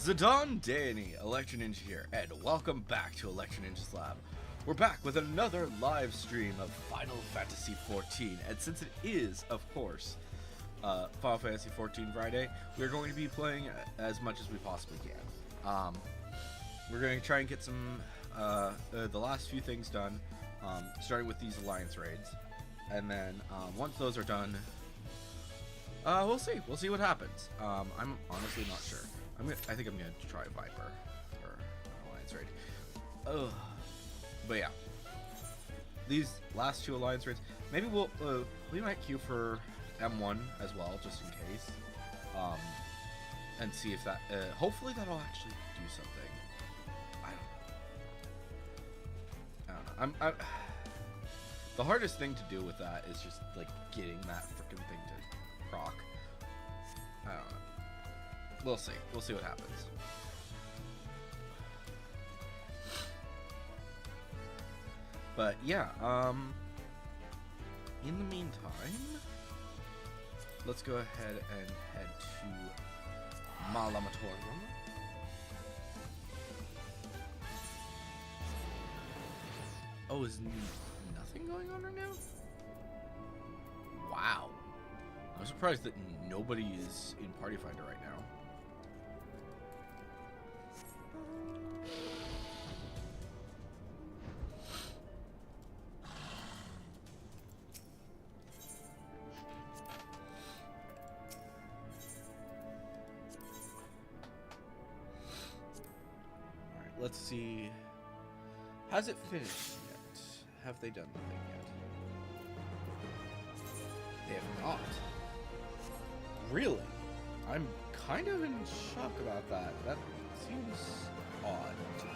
Zidane Danny, Electro Ninja here, and welcome back to Electro Ninja's Lab. We're back with another live stream of Final Fantasy XIV, and since it is, of course, Final Fantasy XIV Friday, we're going to be playing as much as we possibly can. We're going to try and get some, the last few things done, starting with these Alliance raids, and then once those are done, we'll see what happens. I'm honestly not sure. I think I'm gonna try Viper or Alliance raid. Ugh. But yeah, these last two Alliance raids, maybe we might queue for M1 as well, just in case, and see if that. Hopefully that'll actually do something. I don't know. The hardest thing to do with that is just like getting that freaking thing to proc. I don't know. We'll see. We'll see what happens. But yeah, in the meantime, let's go ahead and head to Malamatorium. Oh, is nothing going on right now? Wow. I'm surprised that nobody is in Party Finder right now. Alright, let's see. Has it finished yet? Have they done nothing yet? They have not. Really? I'm kind of in shock about that. That seems odd to me.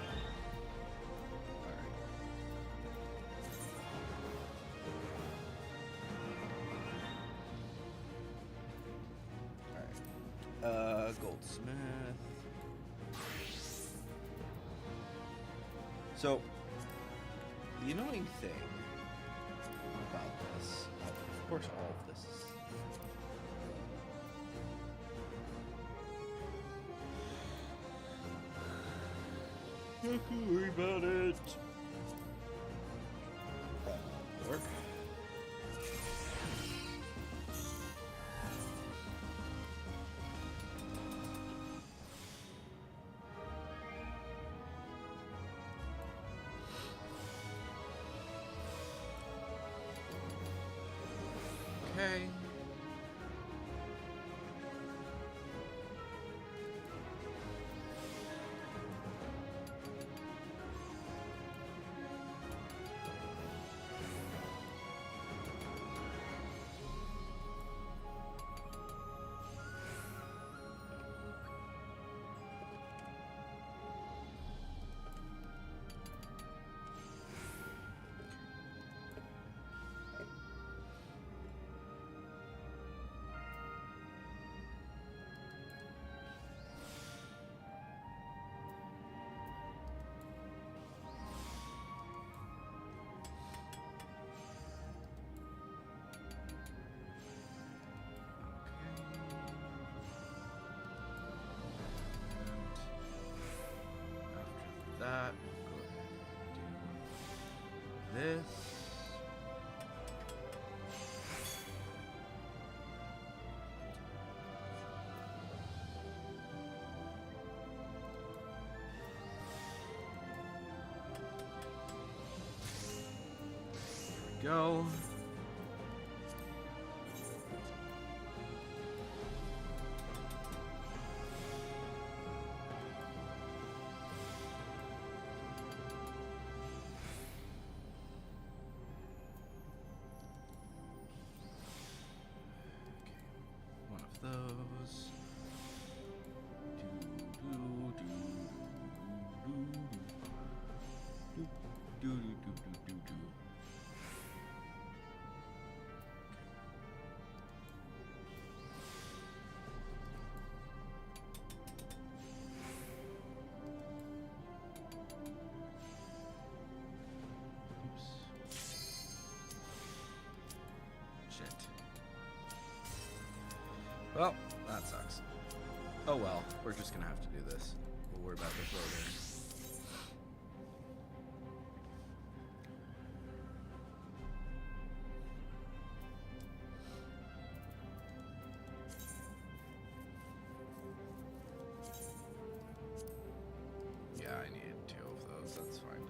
Alright. Goldsmith. So, the annoying thing about this, of course all of this is don't worry about it. Work. Okay. That, go ahead and do this. There we go. Those. Well, that sucks. Oh well, we're just gonna have to do this. We'll worry about this later. Yeah, I needed 2 of those, that's fine.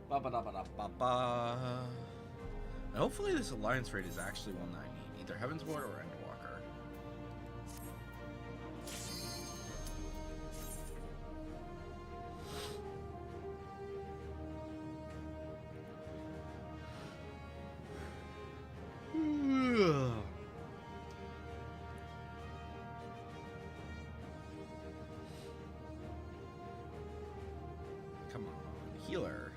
Ba-ba-da-ba-da-ba-ba. And hopefully this alliance raid is actually one that I need, either Heavensward or Endwalker. Come on, healer.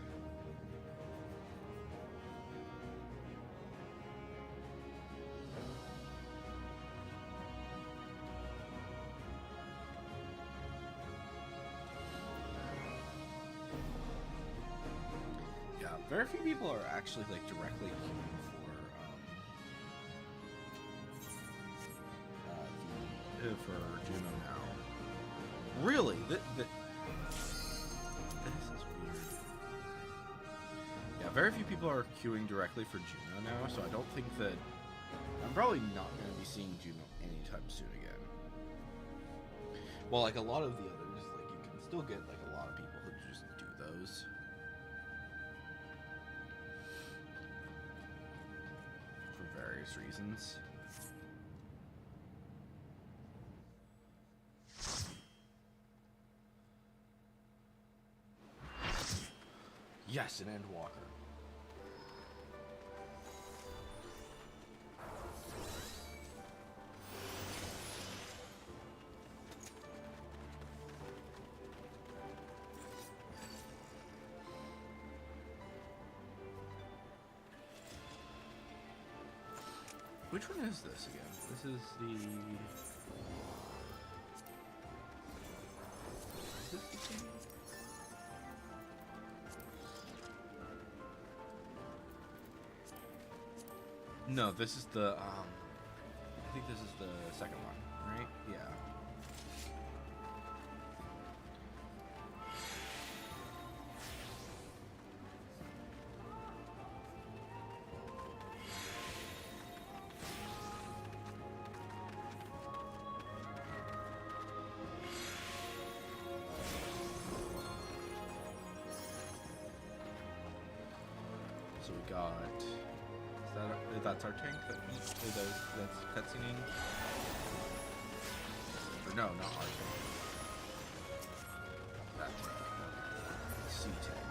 Yeah, very few people are actually like directly queuing for Juno now. Really? This is weird. Yeah, very few people are queuing directly for Juno now, so I don't think that I'm probably not going to be seeing Juno anytime soon again. Well, like a lot of the others, like you can still get like a lot of people who just do those. For various reasons. Yes, an Endwalker. Which one is this again? This is the... Is this the same? No, this is the, I think this is the second one, right? Yeah. So we got... That's our tank that's cutscening? Or no, not our tank. That tank. C tank.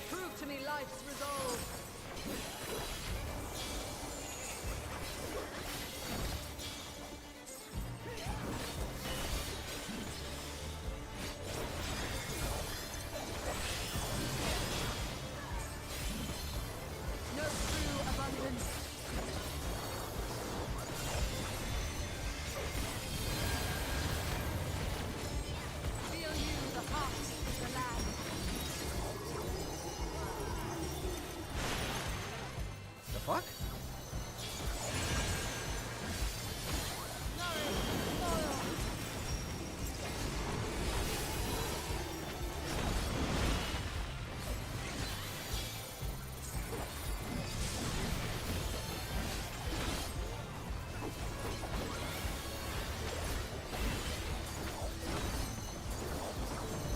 Prove to me life's resolve. Fuck?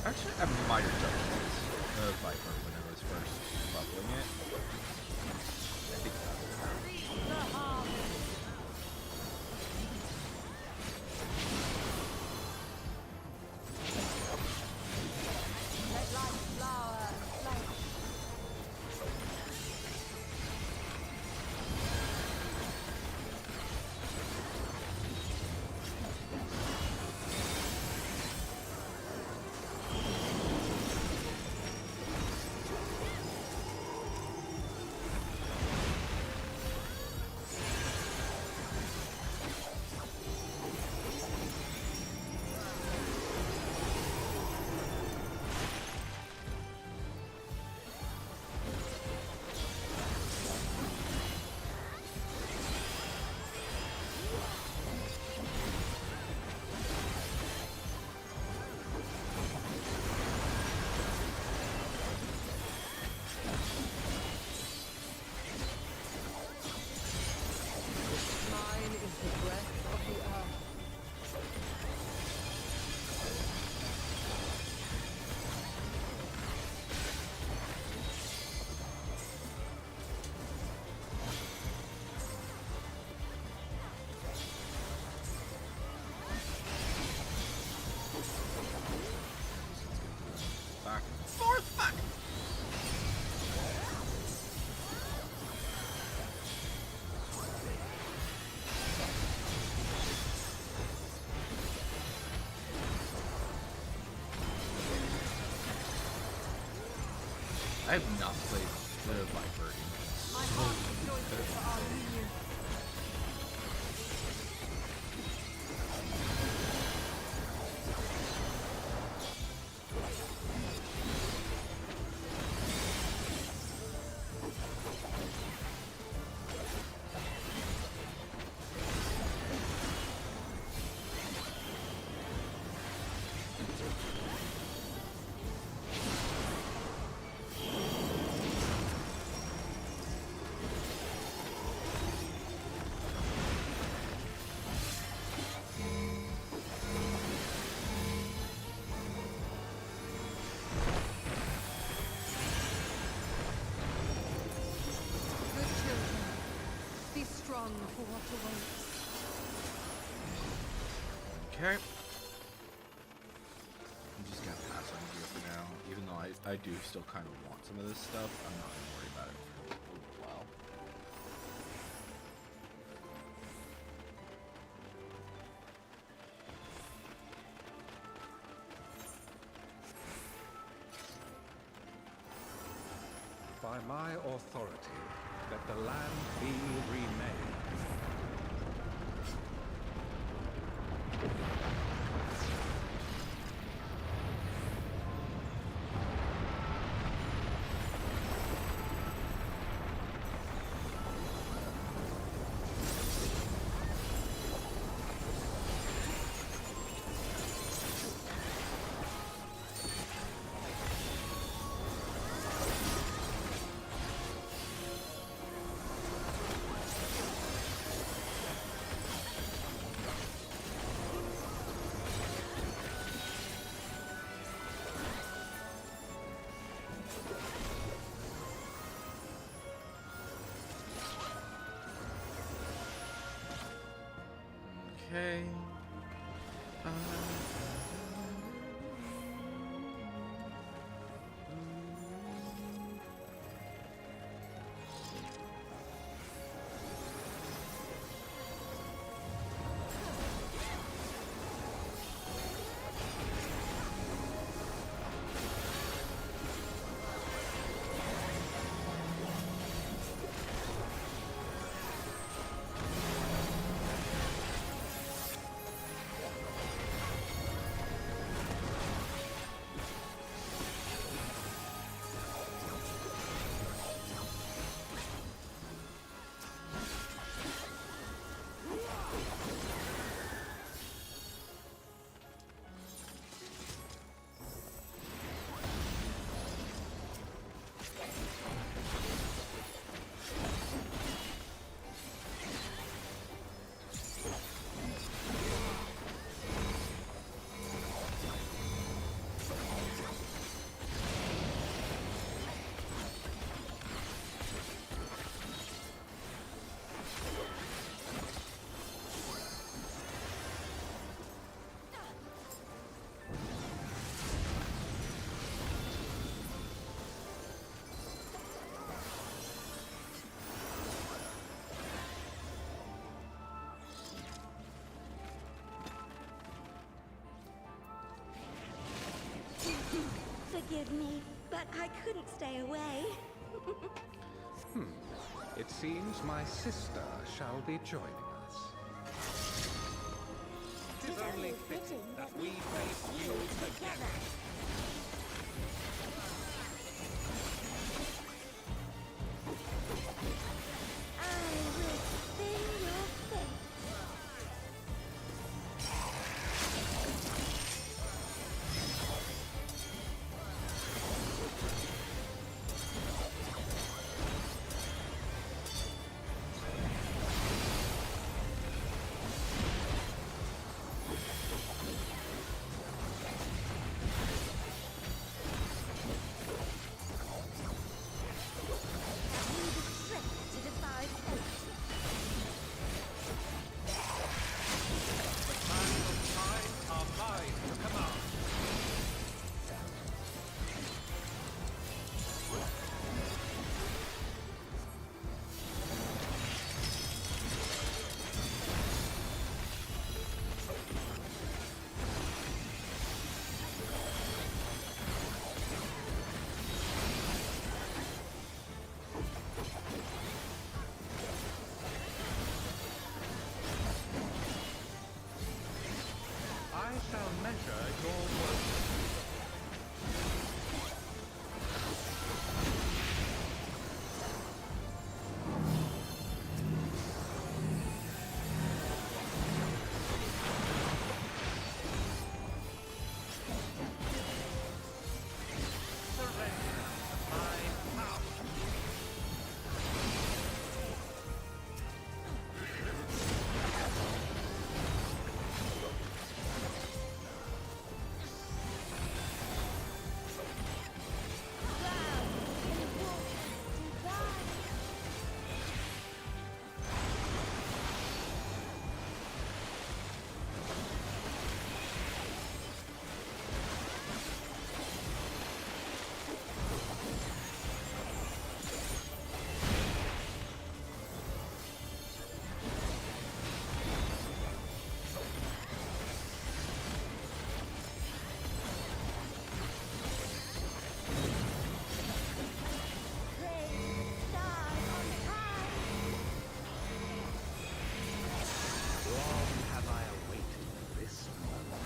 Actually, I might have done the Viper when I was first leveling it. I think that was Let life flower, flourish. I have not played the Viper in My so heart rejoices for our union. Good children, be strong for what awaits. Okay. I'm just gonna pass on here for now. Even though I do still kind of want some of this stuff, I'm not gonna worry about it for a little while. By my authority, let the land be remade. Okay. Forgive me, but I couldn't stay away. It seems my sister shall be joining us. It is only fitting that we face you together. I will spin your fate. shall measure your worth. Surrender to my power. Long have I awaited this moment.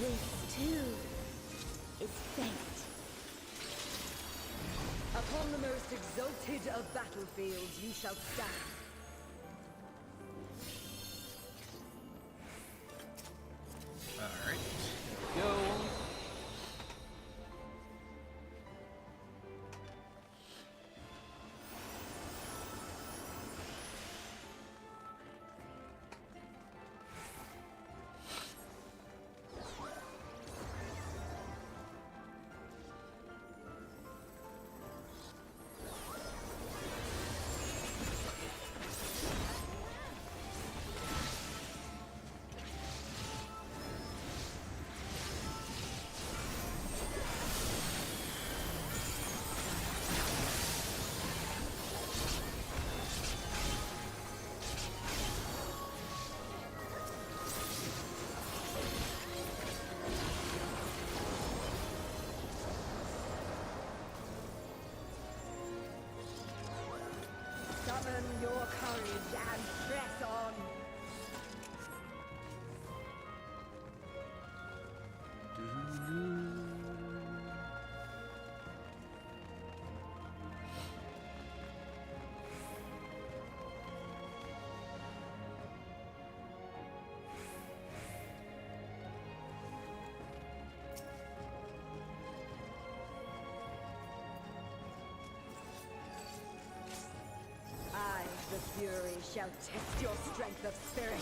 This too is fate. Upon the most exalted of battlefields you shall stand. Alright, here we go. Summon your courage and press on. I, the Fury, shall test your strength of spirit.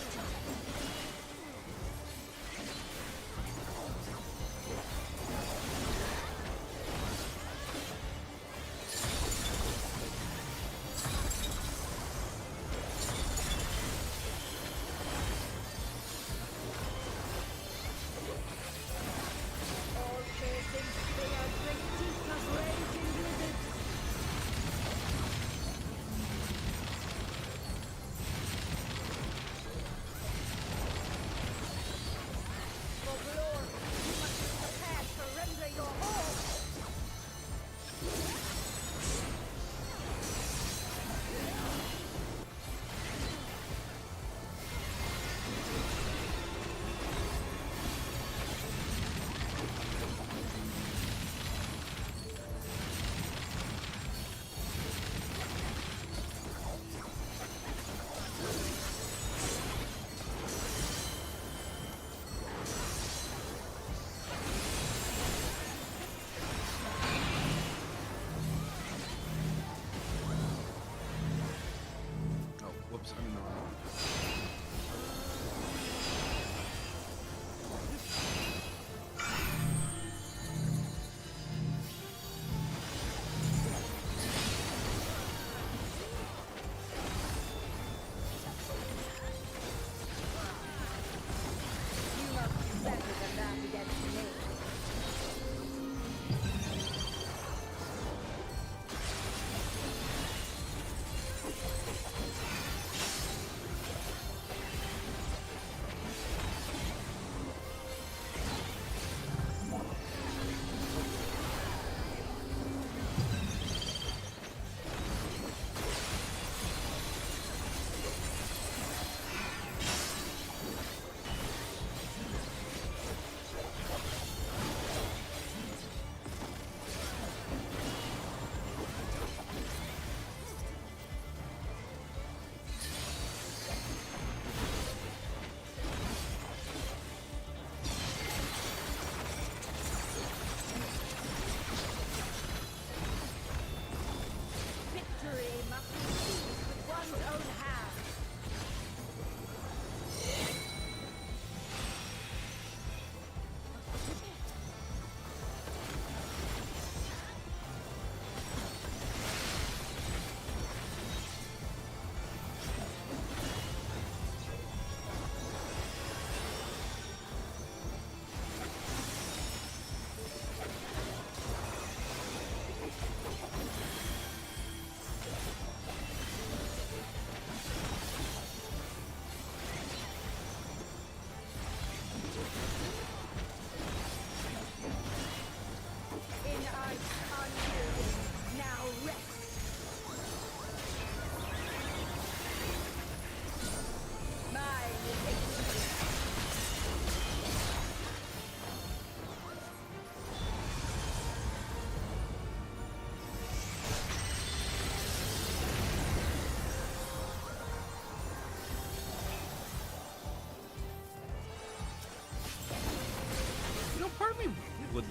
All piercing spear break deep of raging blizzards.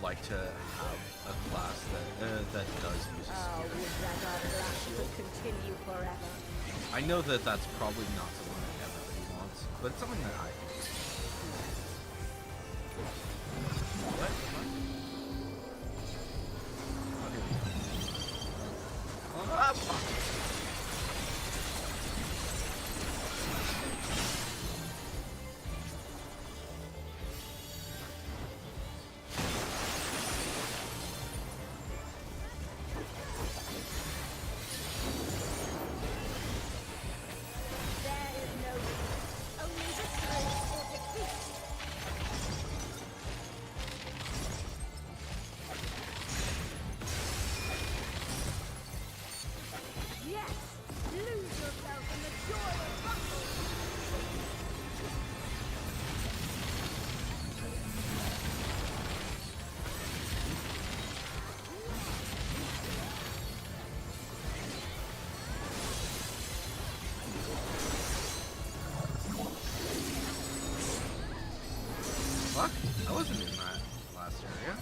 like to have a class that does use a Oh, spear. would that our blast could continue forever. I know that that's probably not something that everybody wants, but it's something that I do. What? Oh, here we go. Ah, fuck. There is no only victory or defeat. Yes, lose yourself in the joy of battle. Fuck? I wasn't in that last area.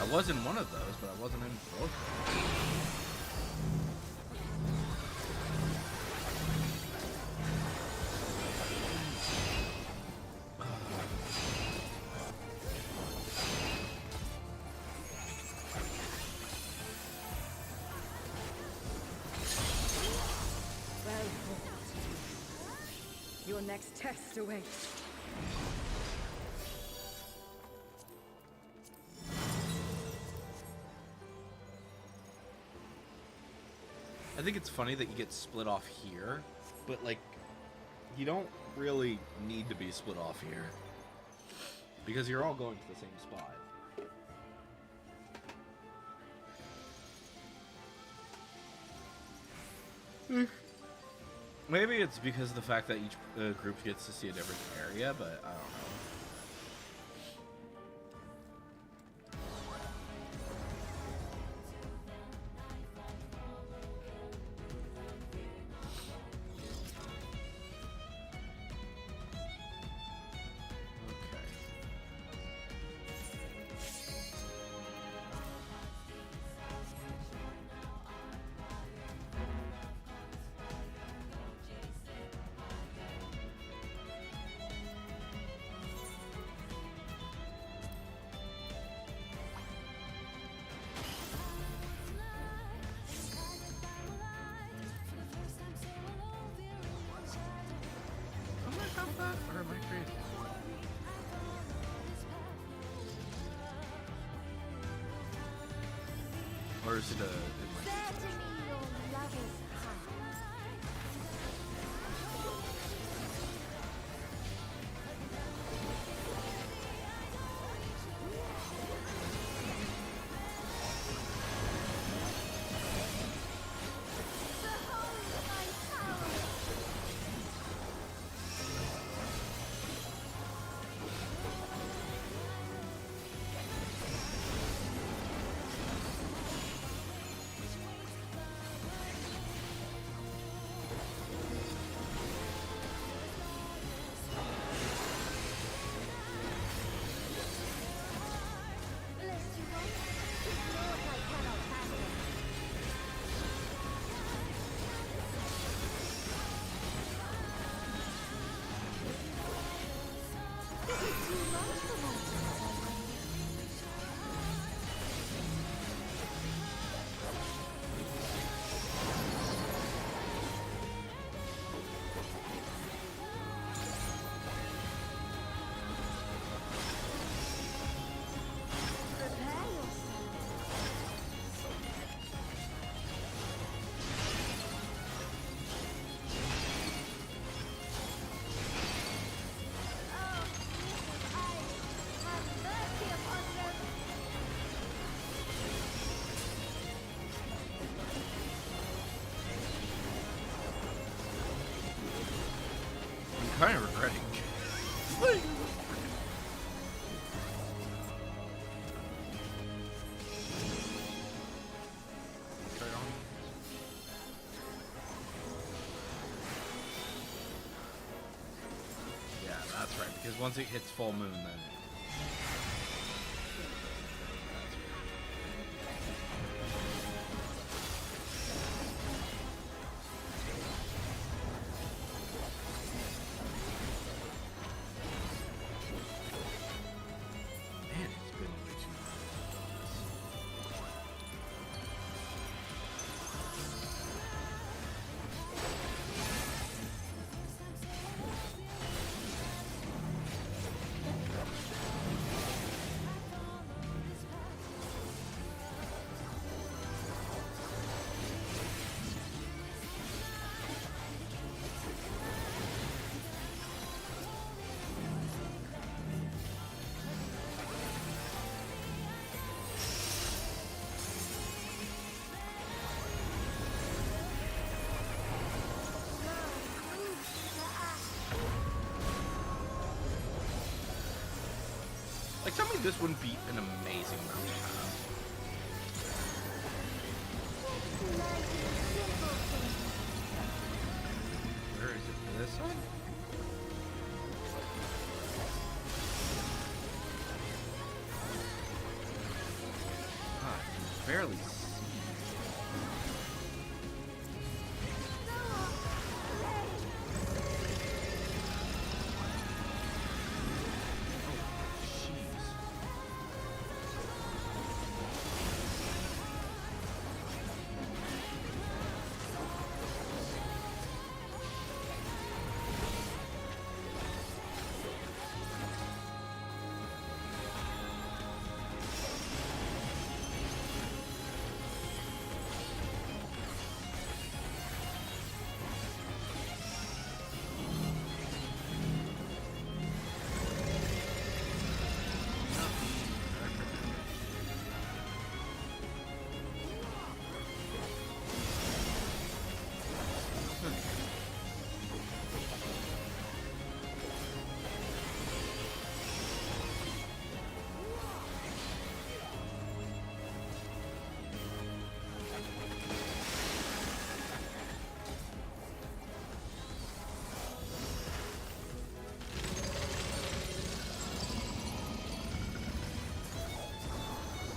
I was in one of those, but I wasn't in both of them. Well fought. Your next test awaits. I think it's funny that you get split off here, but like, you don't really need to be split off here. Because you're all going to the same spot. Maybe it's because of the fact that each group gets to see a different area, but I don't know. Okay. Am I about that, or am I crazy? Or is it a? Certainly your love is high. Behold my power! Because once it hits full moon, then. Man, it's been way too long. Like, tell me this wouldn't be an amazing mount to have. Where is it? This one? Ah, I can barely see. Jeez.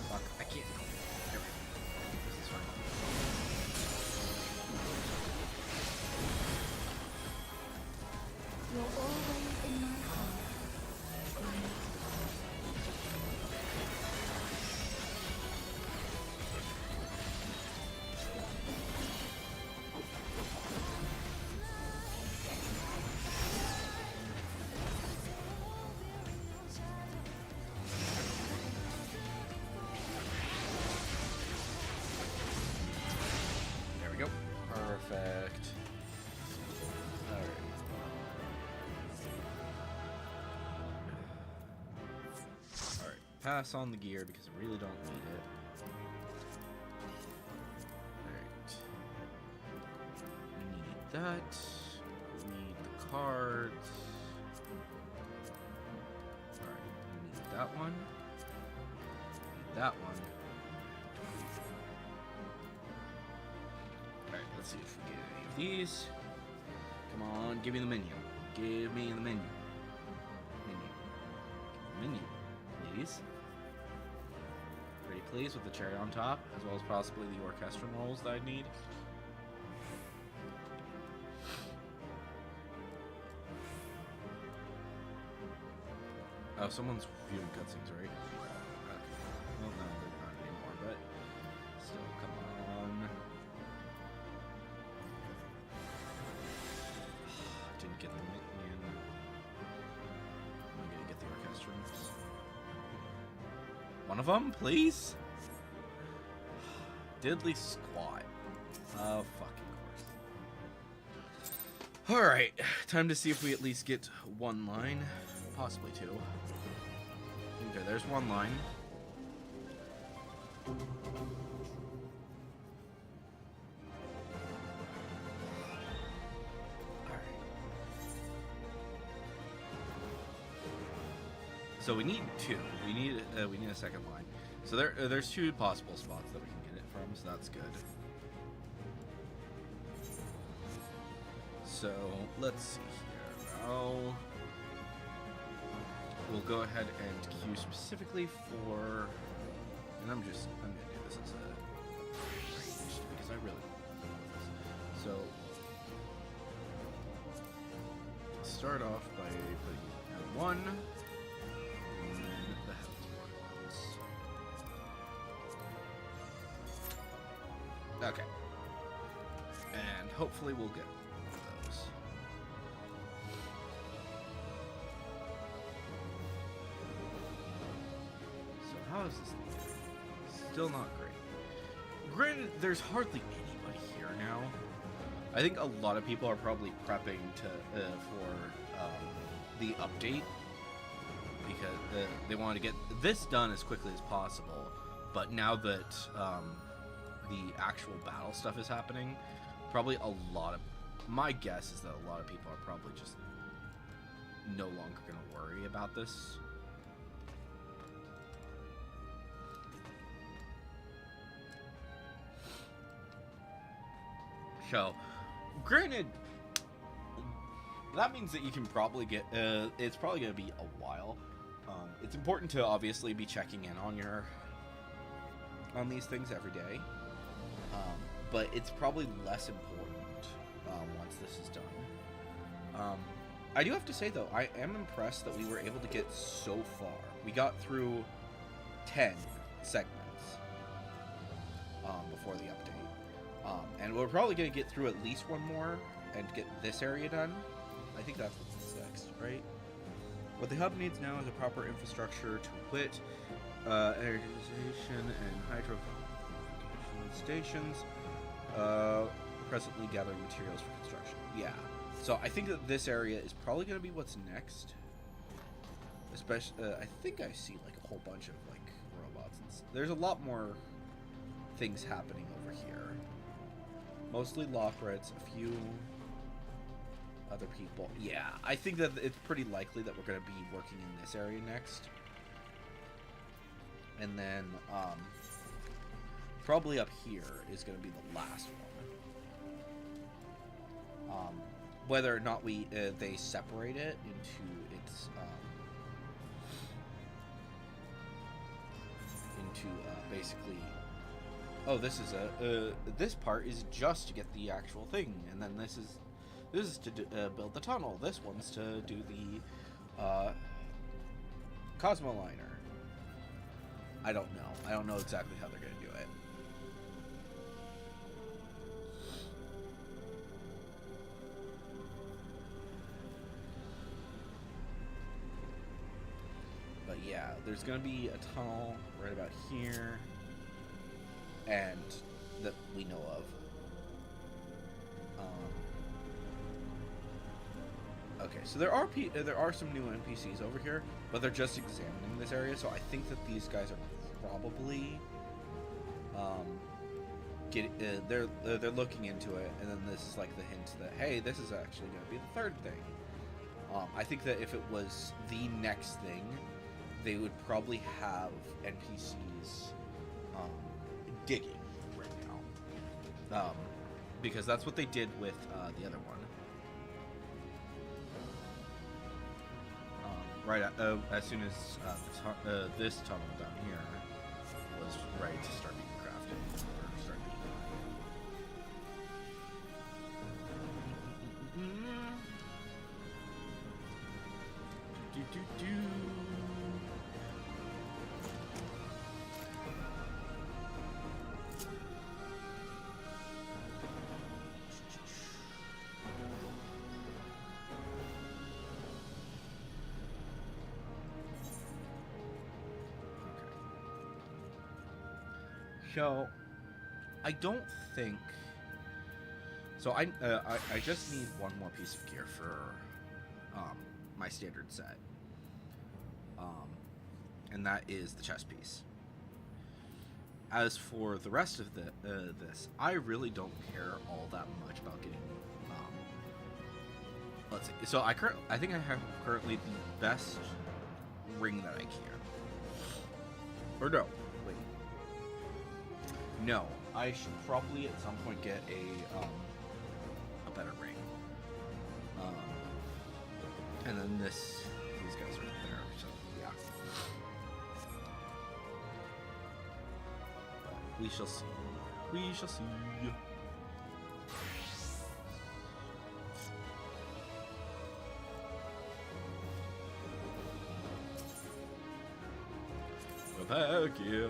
Fuck, I can't. There we go. This is fine. You're always in my heart. There we go. Perfect. Alright. Alright. Pass on the gear because I really don't need it. Alright. We need that. We need the cards. Alright. We need that one. Need that one. Alright, let's see if we get any of these. Come on, give me the menu. Give me the menu. Menu. Please. Pretty please with the cherry on top, as well as possibly the orchestral rolls that I need. Oh, someone's viewing cutscenes, right? Okay. Well, no, they're not anymore, but still, come on. Didn't get the minion. I'm gonna get the orchestrums. One of them, please? Diddly squat. Oh, fucking course. Alright, time to see if we at least get one line. Possibly two. Okay, there's one line. So we need two. We need a second line. So there's two possible spots that we can get it from. So that's good. So let's see here. Now we'll go ahead and queue specifically for, and I'm gonna do this as a range because I really want to know this. So start off by putting one, and then the heavens ones. Okay, and hopefully we'll get one of those. So how is this? Still not great. Granted, there's hardly anybody here now. I think a lot of people are probably prepping to for the update because they want to get this done as quickly as possible. But now that the actual battle stuff is happening, probably my guess is that a lot of people are probably just no longer going to worry about this. So, granted, that means that you can probably get, it's probably going to be a while. It's important to obviously be checking in on these things every day. But it's probably less important once this is done. I do have to say, though, I am impressed that we were able to get so far. We got through 10 segments before the update. And we're probably going to get through at least one more and get this area done. I think that's what's next, right? What the hub needs now is a proper infrastructure to wit, energization and hydro stations, presently gathering materials for construction. Yeah. So I think that this area is probably going to be what's next. Especially, I think I see like a whole bunch of like robots. There's a lot more things happening over here. Mostly Lockreds, a few other people. Yeah, I think that it's pretty likely that we're going to be working in this area next. And then, probably up here is going to be the last one. Whether or not they separate it into its, basically, oh, this is this part is just to get the actual thing, and then this is to build the tunnel. This one's to do the Cosmoliner. I don't know. I don't know exactly how they're going to do it. But yeah, there's going to be a tunnel right about here, and that we know of. Okay, so there are some new NPCs over here, but they're just examining this area. So I think that these guys are probably they're looking into it, and then this is like the hint that, hey, this is actually going to be the third thing. I think that if it was the next thing, they would probably have NPCs digging right now, because that's what they did with the other one. Right as soon as this tunnel down here was ready to start being crafted, or start being So, I don't think. So I just need one more piece of gear for my standard set, and that is the chest piece. As for the rest of this, I really don't care all that much about getting. Let's see. So I think I have currently the best ring that I can. Or no. No, I should probably at some point get a better ring. And then these guys are there. So We shall see. We shall see. We're back here.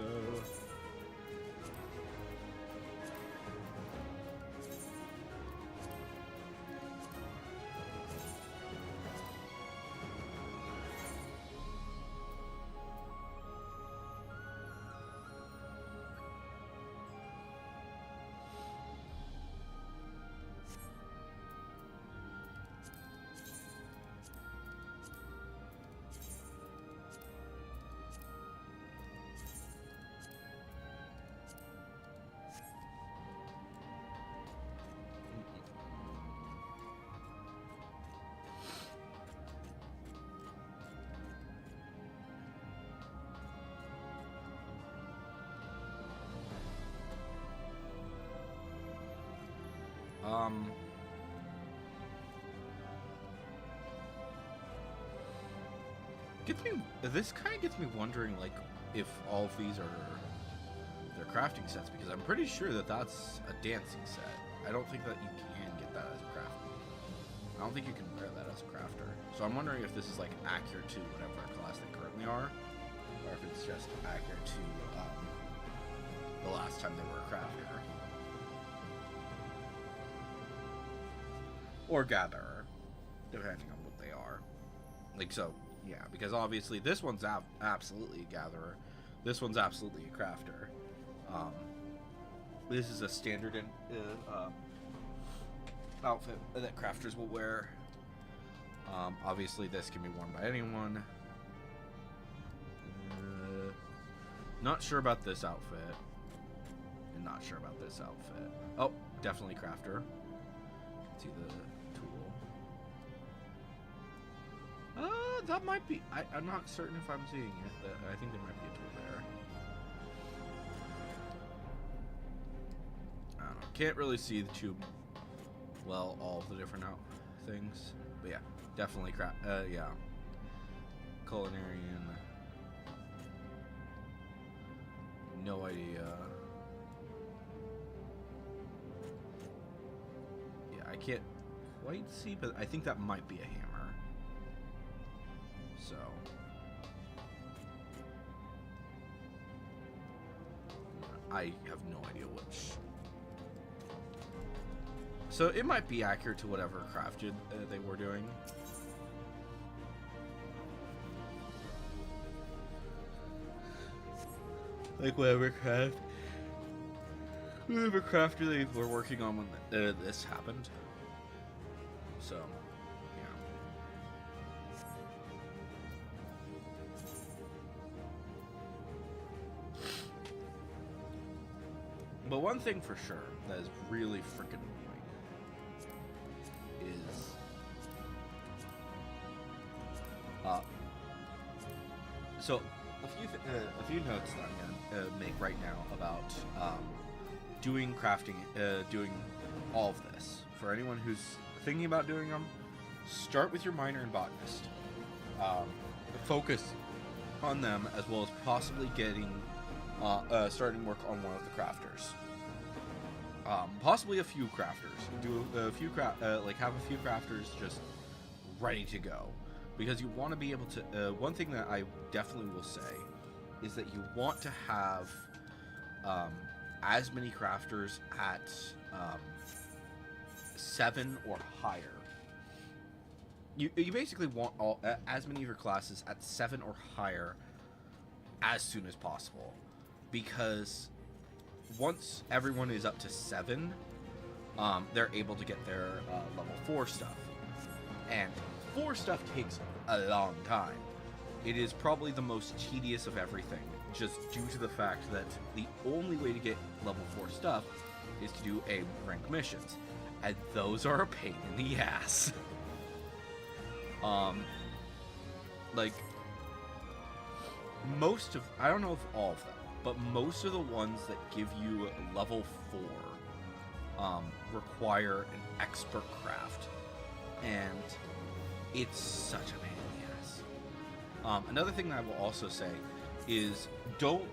This kind of gets me wondering, like, if all of these are their crafting sets, because I'm pretty sure that that's a dancing set. I don't think that you can get that as a crafter. I don't think you can wear that as a crafter. So I'm wondering if this is, like, accurate to whatever class they currently are, or if it's just accurate to the last time they were a crafter. Or gatherer, depending on what they are. Like, so, yeah, because obviously this one's absolutely a gatherer. This one's absolutely a crafter. This is a standard outfit that crafters will wear. Obviously this can be worn by anyone. Not sure about this outfit. And not sure about this outfit. Oh, definitely crafter. See the that might be. I'm not certain if I'm seeing it. I think there might be a tool there. I don't know. Can't really see the tube. Well, all of the different things. But yeah, definitely yeah. Culinarian. No idea. Yeah, I can't quite see, but I think that might be a hammer. So, I have no idea which. So it might be accurate to whatever crafted they were doing. Like whatever crafter they were working on when this happened. So. But one thing for sure that is really freaking annoying is so a few notes that I'm gonna make right now about doing crafting, doing all of this. For anyone who's thinking about doing them, start with your miner and botanist. Focus on them as well as possibly getting starting work on one of the crafters. Possibly a few crafters. Do a few like have a few crafters just ready to go, because you want to be able to. One thing that I definitely will say is that you want to have as many crafters at 7 or higher. You basically want as many of your classes at 7 or higher as soon as possible, because once everyone is up to 7, they're able to get their level 4 stuff. And 4 stuff takes a long time. It is probably the most tedious of everything, just due to the fact that the only way to get level 4 stuff is to do A rank missions. And those are a pain in the ass. Like, most of, I don't know if all of them, but most of the ones that give you level 4 require an expert craft, and it's such a pain in the ass. Another thing that I will also say is don't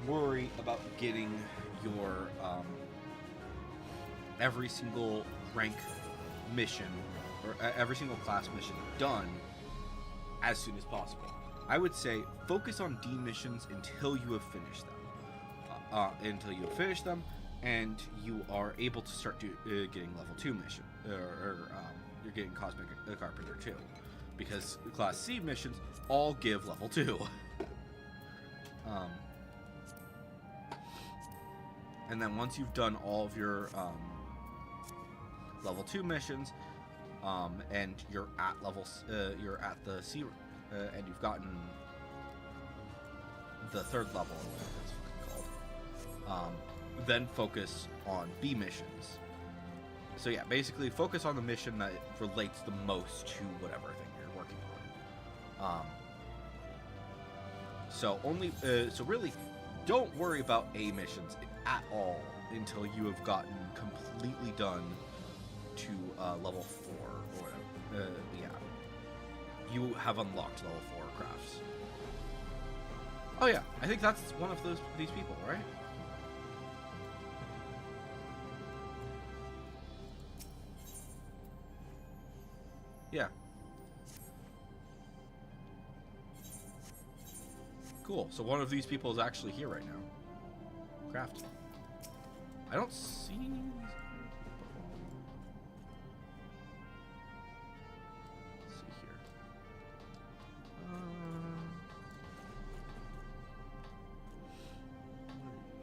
worry about getting your every single rank mission or every single class mission done as soon as possible. I would say focus on D missions until you have finished them. And you are able to start getting level 2 mission, you're getting Cosmic Carpenter too, because Class C missions all give level 2. And then once you've done all of your level 2 missions, and you're at you're at the C, and you've gotten the 3rd level, or whatever it's fucking called. Then focus on B missions. So yeah, basically focus on the mission that relates the most to whatever thing you're working on. So really, don't worry about A missions at all until you have gotten completely done to level 4 or whatever. You have unlocked level 4 crafts. Oh yeah, I think that's one of these people, right? Yeah. Cool. So one of these people is actually here right now. Crafting. I don't see these people. Let's see here.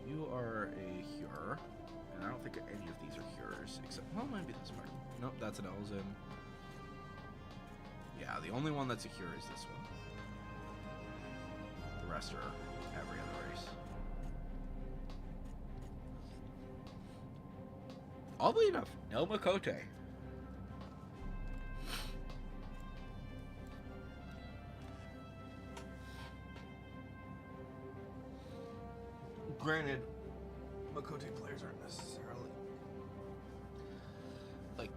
You are a Hur, and I don't think any of these are Hurs, except, well, maybe this one. Nope, that's an Elzin. Yeah, the only one that's a Hur is this one. The rest are every other race. Oddly enough, no Makote. Granted, Makote players aren't necessarily like,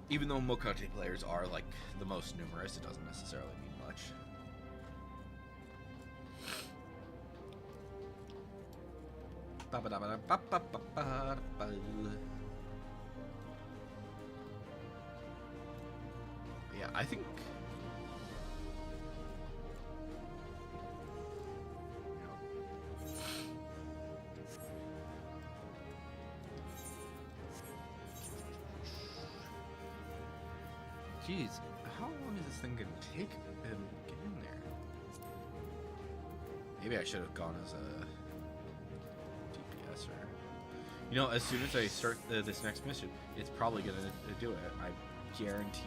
even though Makote players are like the most numerous, it doesn't necessarily mean much. Yeah, I think. Jeez, how long is this thing gonna take to get in there? Maybe I should have gone as a DPS, or you know, as soon as I start this next mission, it's probably gonna do it. I guarantee.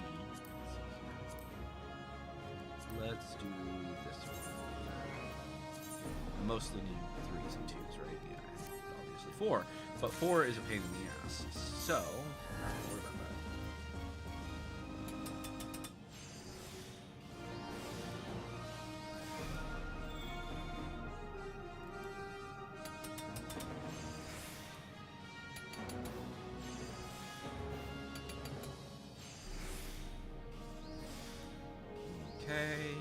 Let's do this one. I mostly need 3s and 2s, right? Yeah, obviously 4, but 4 is a pain in the ass. So, not worry about that. Okay.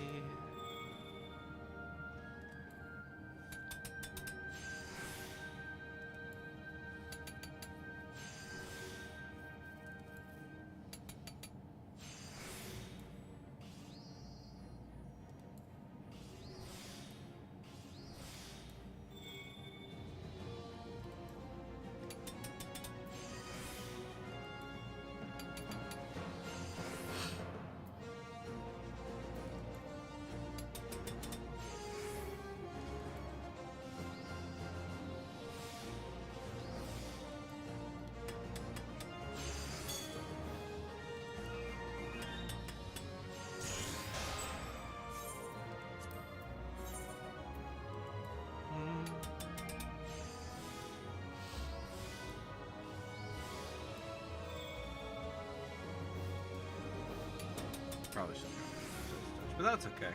Probably shouldn't have touch, but that's okay.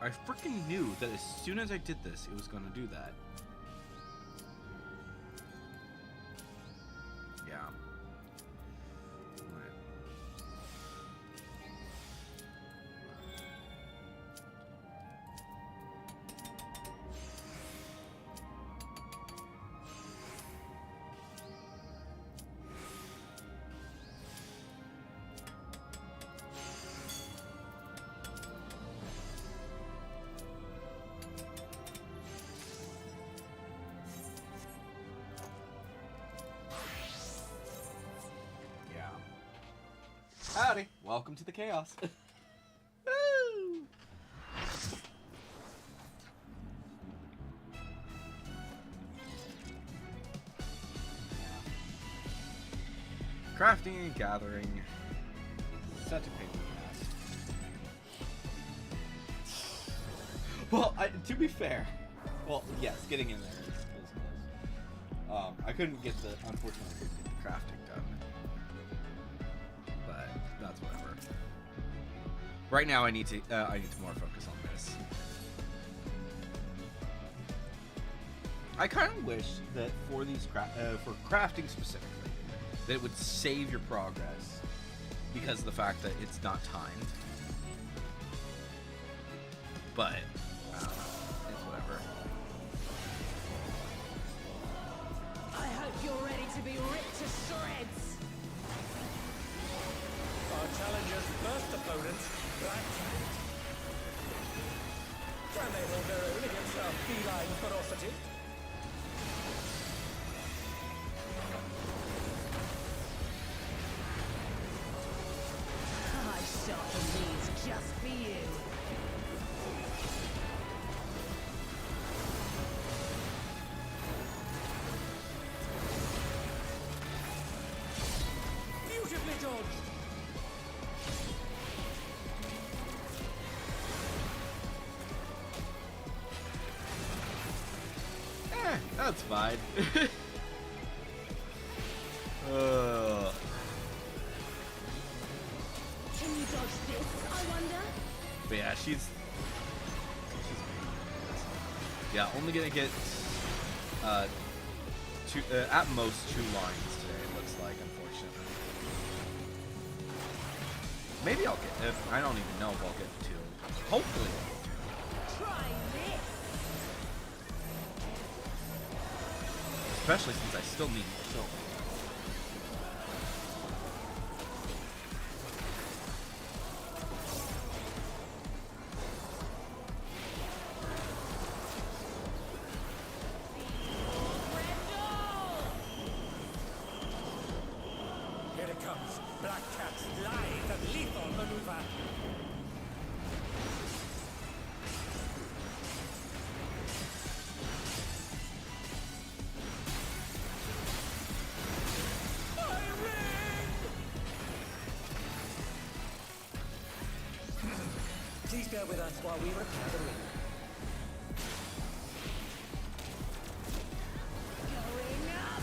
I freaking knew that as soon as I did this, it was going to do that. Yeah. Right. Howdy. Welcome to the chaos. Woo! Crafting and gathering. Such a pain in the ass. Well, to be fair, well, yes, getting in there is close. I couldn't get the, unfortunately, I couldn't get the crafting done. But that's whatever. Right now, I need to more focus on this. I kind of wish that for these for crafting specifically, that it would save your progress because of the fact that it's not timed. But I don't know, it's whatever. I hope you're ready to be ripped to shreds. Our challenger's first opponent, Black Cat. Can they hold their own against our feline ferocity? I sharpened these just for you. Beautifully dodged! That's fine. Can you dodge this, I wonder? But yeah, she's yeah, only gonna get two, at most 2 lines today. It looks like, unfortunately. Maybe I'll get. I don't even know if I'll get 2. Hopefully. Try this. Especially since I still need more silver. Here it comes. Black Cat's lithe and lethal maneuver. Please bear with us while we repair the ring. Going up.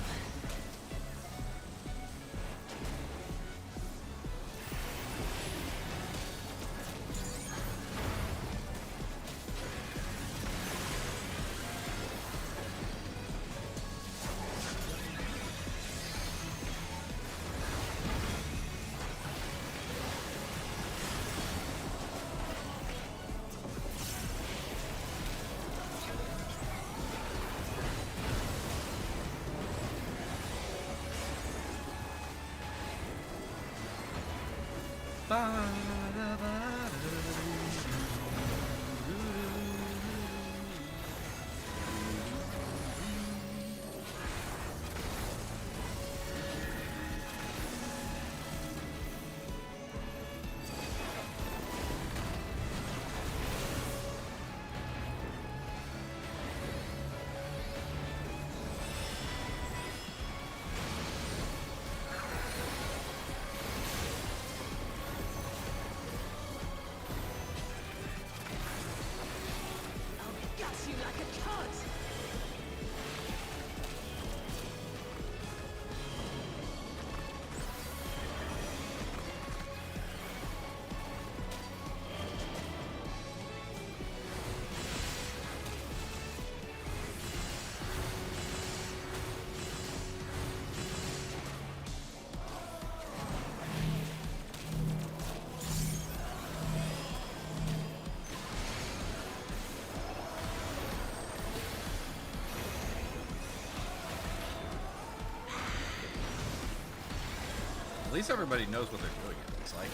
least everybody knows what they're doing, it looks like.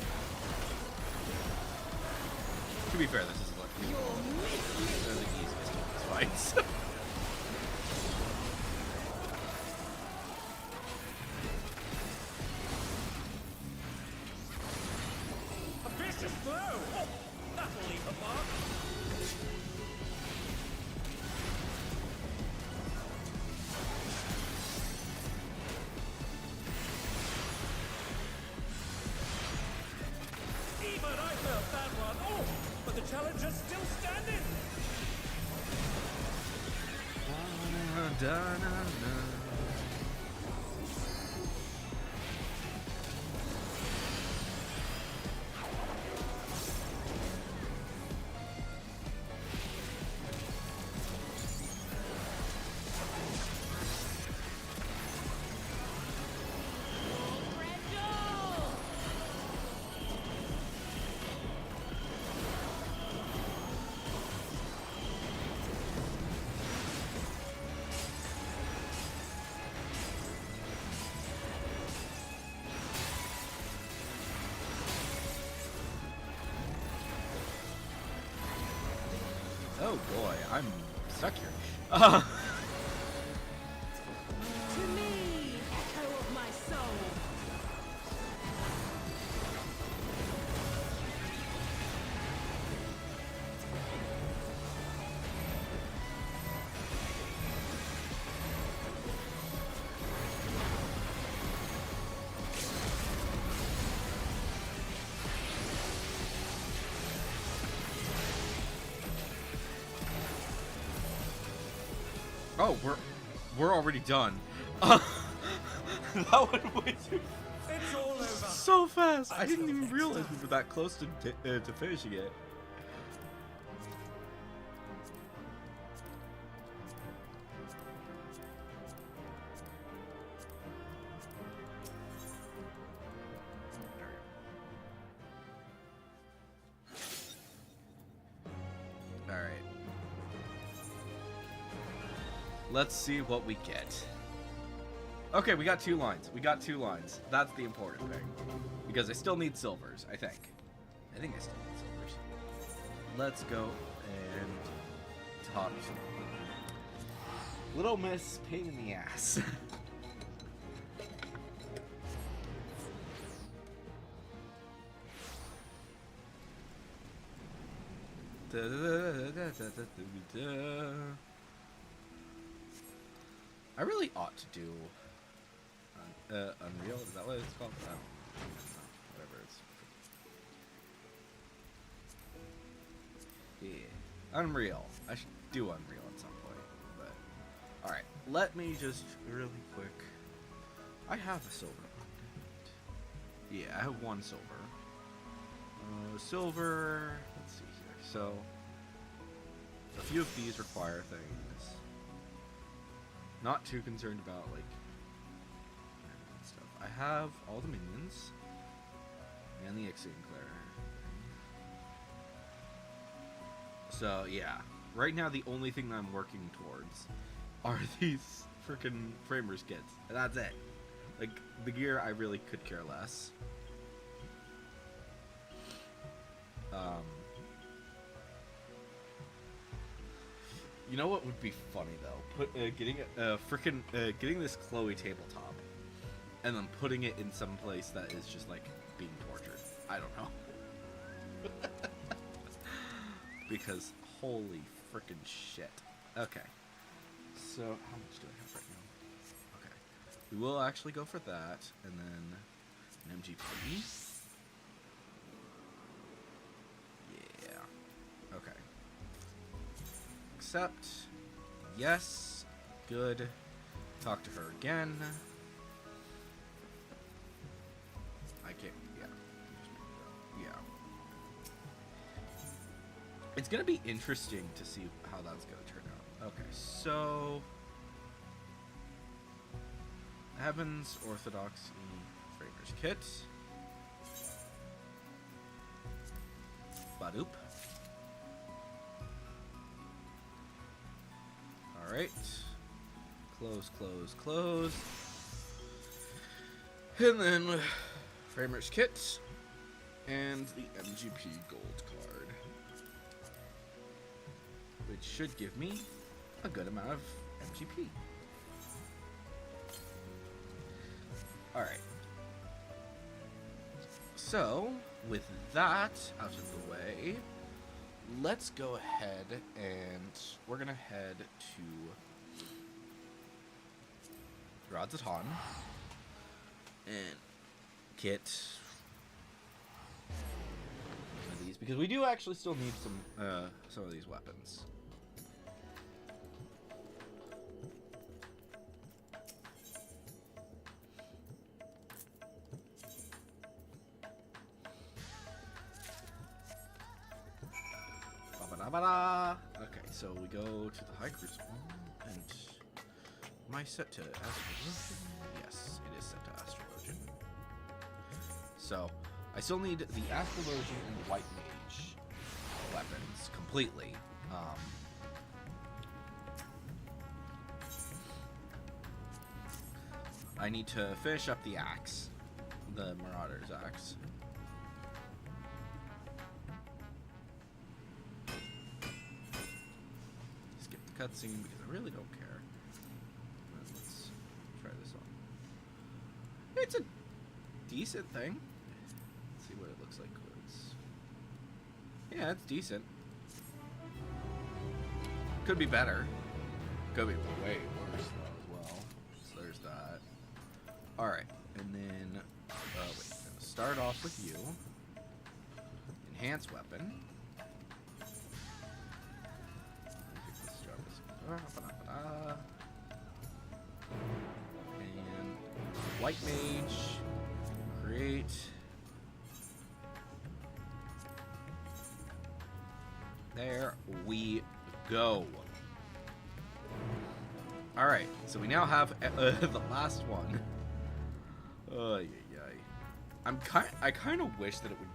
To be fair, this is like they're the easiest of these fights. A vicious blow! Oh, that'll leave a mark. Even I felt that one. Oh, but the challenger's still standing. Oh boy, I'm stuck here. To me, echo of my soul. Oh, we're already done. That went way too It's all over. so fast. I didn't even realize we were that close to finishing it. All right. Let's see what we get. Okay, we got 2 lines. We got 2 lines. That's the important thing. Because I still need silvers, I think. I think I still need silvers. Let's go and talk to Little Miss Pain in the Ass. I really ought to do Unreal. Is that what it's called? No. Whatever it's. Yeah, Unreal. I should do Unreal at some point. But all right, let me just really quick. I have a silver. Yeah, I have 1 silver. Silver. Let's see here. So a few of these require things. Not too concerned about like stuff. I have all the minions and the Ixion Cleric. So yeah, right now the only thing that I'm working towards are these freaking framers kits, and that's it. Like the gear, I really could care less. You know what would be funny though? Getting this Chloe tabletop, and then putting it in some place that is just like being tortured. I don't know. Because holy freaking shit. Okay. So how much do I have right now? Okay. We will actually go for that, and then an MGP. Yeah. Okay. Accept. Yes. Good. Talk to her again. I can't. Yeah. Yeah. It's gonna be interesting to see how that's gonna turn out. Okay, so Evans Orthodox Framers Kit. Badoop. Alright. Close, close, close. And then Framers Kit, and the MGP Gold card, which should give me a good amount of MGP. Alright. So, with that out of the way, let's go ahead and we're going to head to Radz-at-Han and get one of these, because we do actually still need some of these weapons. Okay, so we go to the High Crucible, and am I set to Astrologian? Yes, it is set to Astrologian. So, I still need the Astrologian and the White Mage weapons completely. I need to finish up the axe, the Marauder's axe. Skip the cutscene because I really don't care. Let's try this on. It's a decent thing. Let's see what it looks like. Yeah, it's decent. Could be better. Could be way worse though as well. So there's that. Alright, and then wait, I'm gonna start off with you. Enhanced weapon. And White Mage. Create. There we go. Alright, so we now have the last one. I kind of wish that it would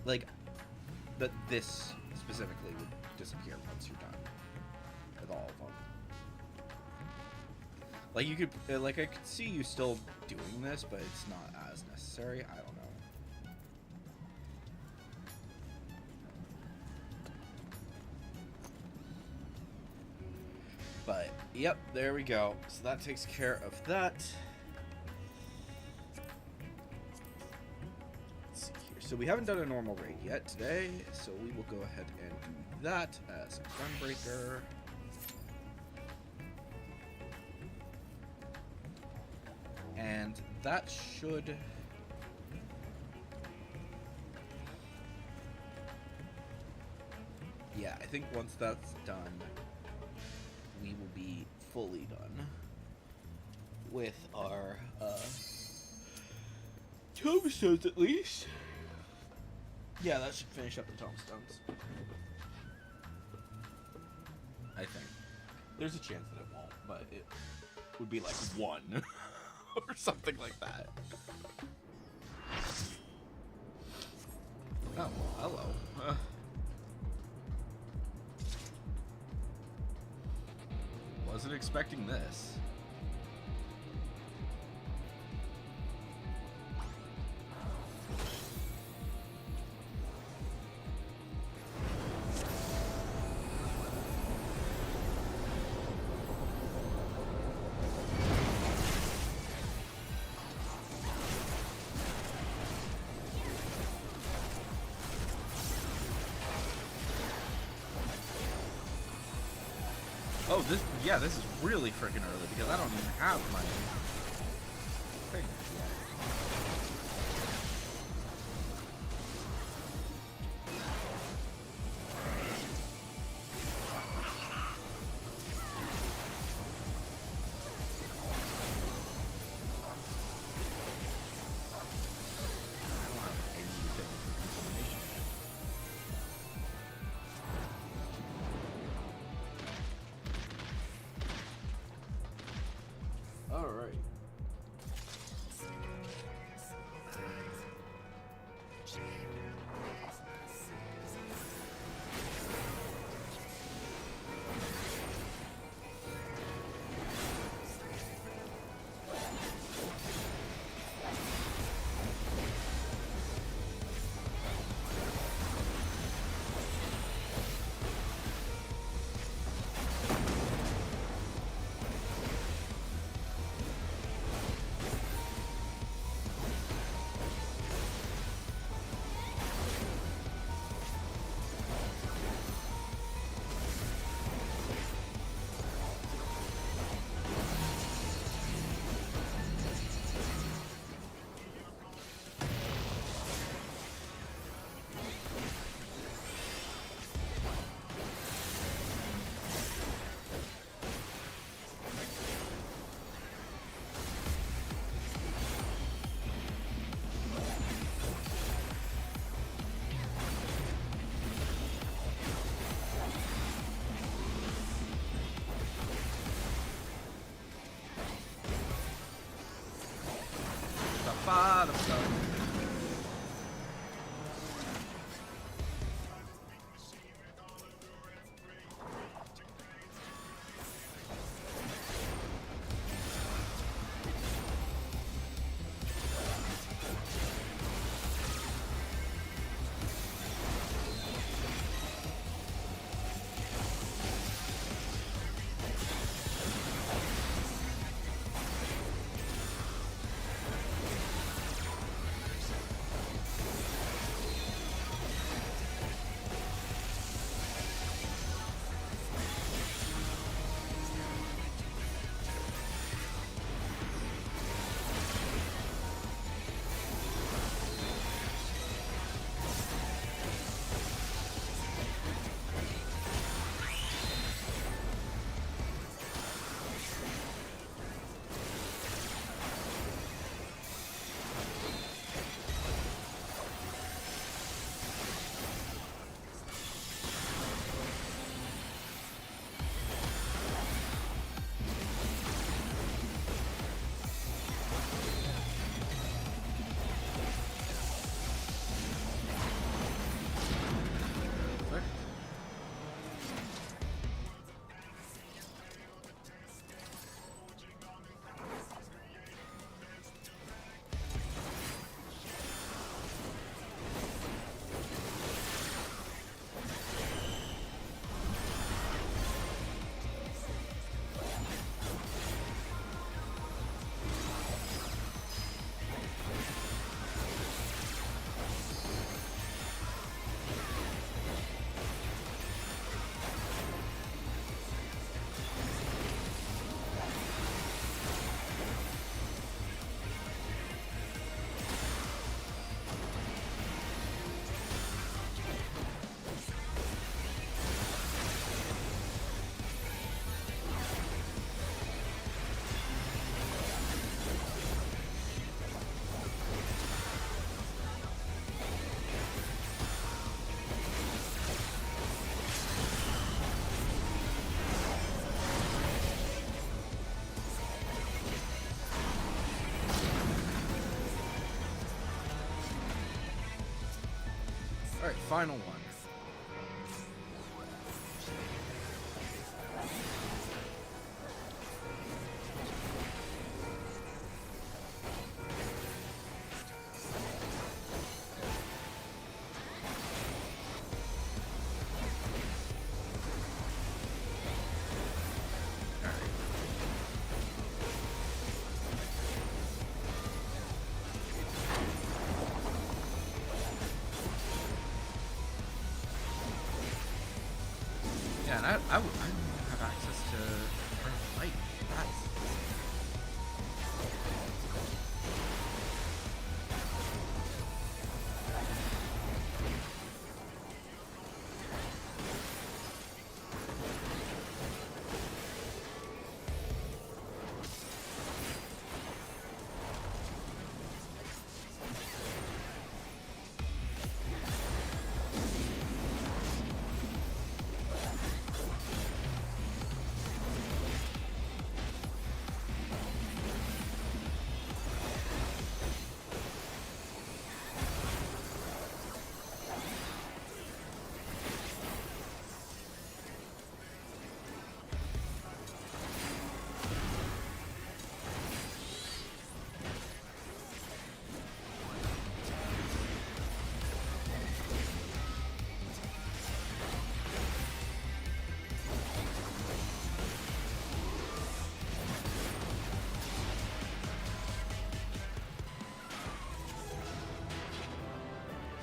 like that this specifically would disappear once you're done with all of them. Like you could, like I could see you still doing this, but it's not as necessary. I don't know. But yep, there we go. So that takes care of that. Let's see here. So we haven't done a normal raid yet today, so we will go ahead and do that as a Gunbreaker. And that should... Yeah, I think once that's done, we will be fully done with our tombstones, at least. Yeah, that should finish up the tombstones. I think. There's a chance that it won't, but it would be like 1 or something like that. Oh, hello. Wasn't expecting this. Oh, this is really freaking early because I don't even have my thing yet. I don't have anything for contamination. Alright. bottom stone. Alright, final one. Yeah, and I don't have access to her fight. That's...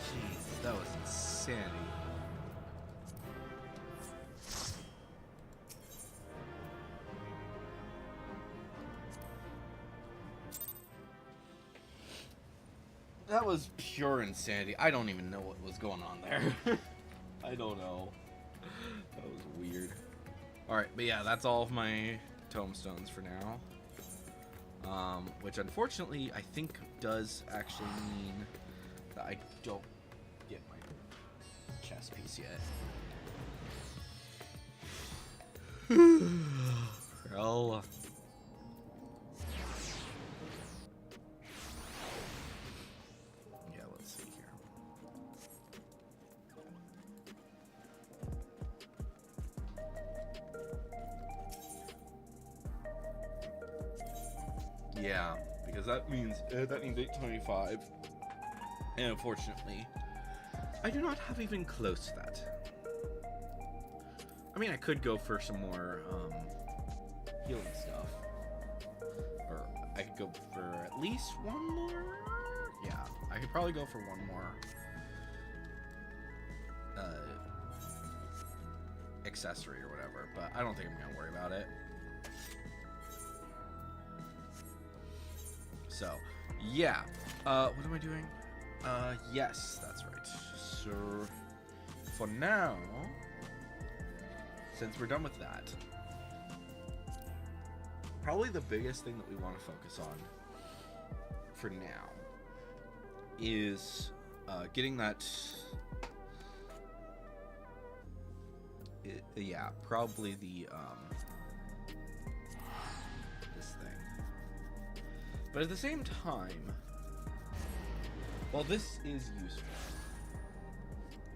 Jeez, that was insanity. That was pure insanity. I don't even know what was going on there. I don't know. That was weird. Alright, but yeah, that's all of my tomestones for now. Which unfortunately I think does actually mean that I don't get my chess piece yet. Well. Yeah, because that means 825, and unfortunately, I do not have even close to that. I mean, I could go for some more healing stuff, or I could go for at least one more. Yeah, I could probably go for one more accessory or whatever, but I don't think I'm gonna worry about it. So, yeah. What am I doing? Yes, that's right. So, for now, since we're done with that, probably the biggest thing that we want to focus on for now is getting that. Yeah, probably the this thing. But at the same time, while this is useful,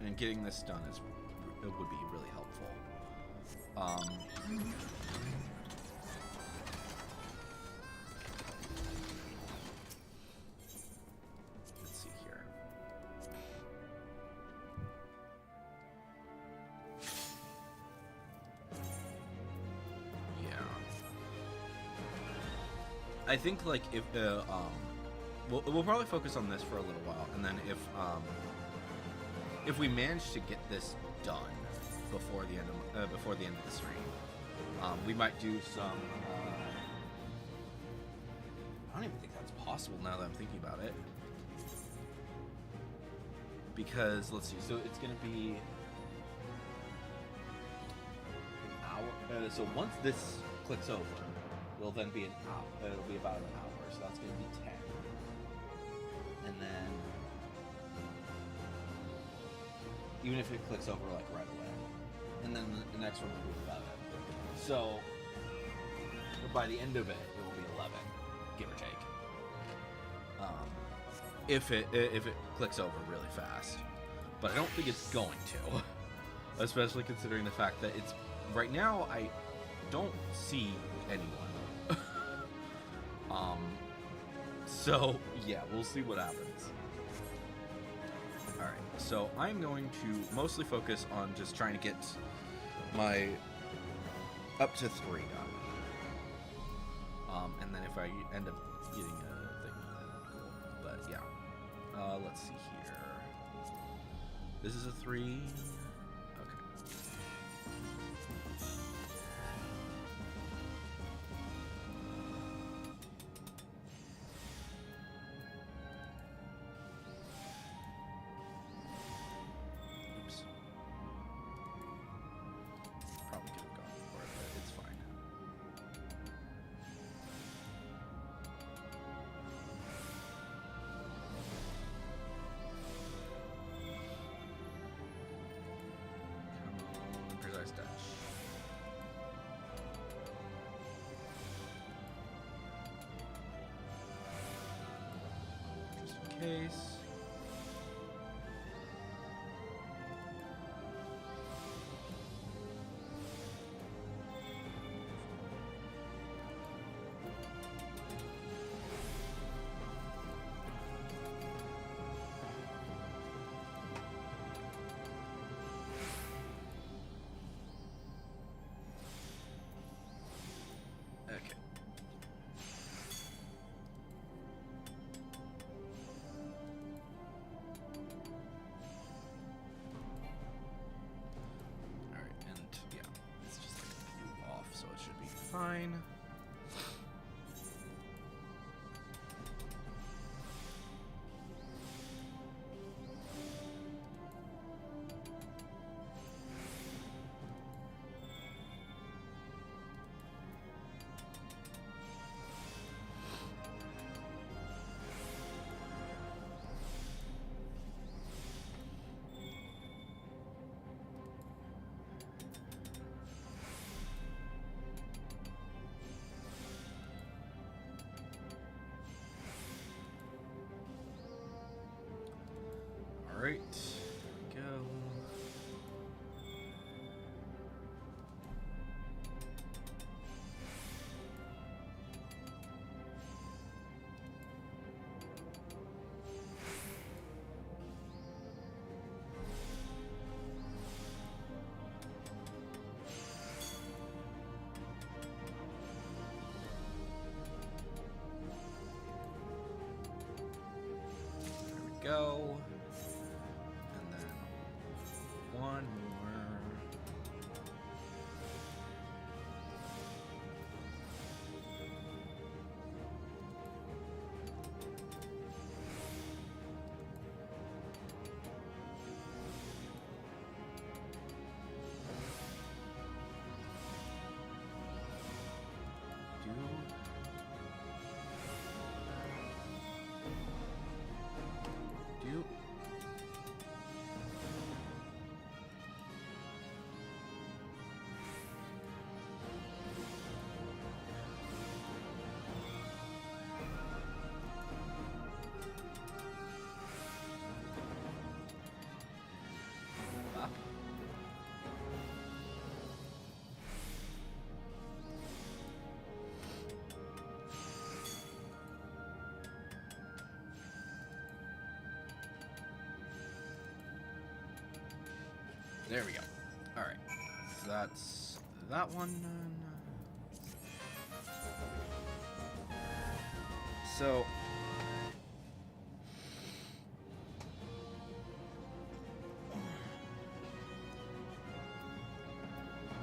and getting this done would be really helpful. Let's see here. Yeah. I think like if we'll probably focus on this for a little while, and then if we manage to get this done before the end of the stream, we might do some. I don't even think that's possible now that I'm thinking about it, because let's see. So it's gonna be an hour. So once this clicks over, it'll then be an hour. It'll be about an hour. So that's gonna be 10. And then, even if it clicks over like right away, and then the next one will be 11. So by the end of it, it will be 11, give or take. If it clicks over really fast, but I don't think it's going to, especially considering the fact that it's right now. I don't see anyone. So, yeah, we'll see what happens. Alright, so I'm going to mostly focus on just trying to get my up to 3 done. And then if I end up getting a thing, then cool. But yeah. Let's see here. This is a 3. Okay. Oops. Probably could have gone for it, but it's fine. Come on, precise dash. Just in case. Okay. Alright, and yeah, it's just like a few off, so it should be fine. Alright, go. go. And then one more. Do up. There we go. All right, so that's that one. So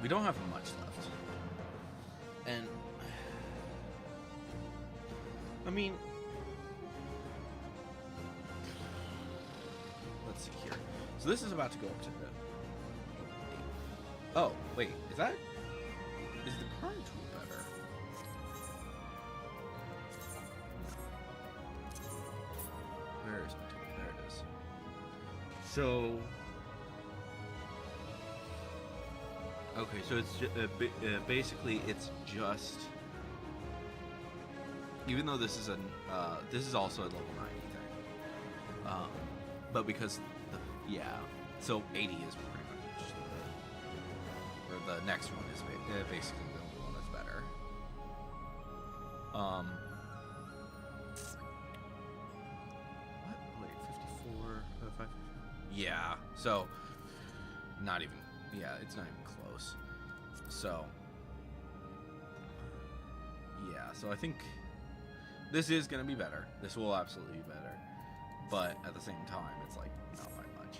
we don't have much left, and I mean, let's see here. So this is about to go up to the. Oh, wait, is the current tool better? Where is my tool? There it is. So, okay, so it's basically it's just, even though this is this is also a level 90 thing, but because so 80 is pretty much. The next one is basically the only one that's better. What? Wait, 54, 5. Yeah. So, not even. Yeah, it's not even close. So, yeah. So I think this is gonna be better. This will absolutely be better. But at the same time, it's like not by much.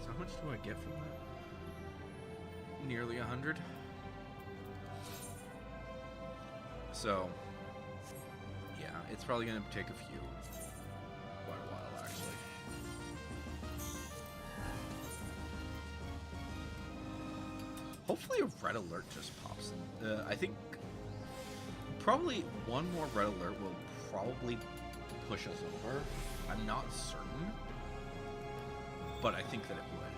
How much do I get from that? Nearly 100. So, yeah, it's probably going to take quite a while, actually. Hopefully a red alert just pops in. I think probably one more red alert will probably push us over. I'm not certain, but I think that it would.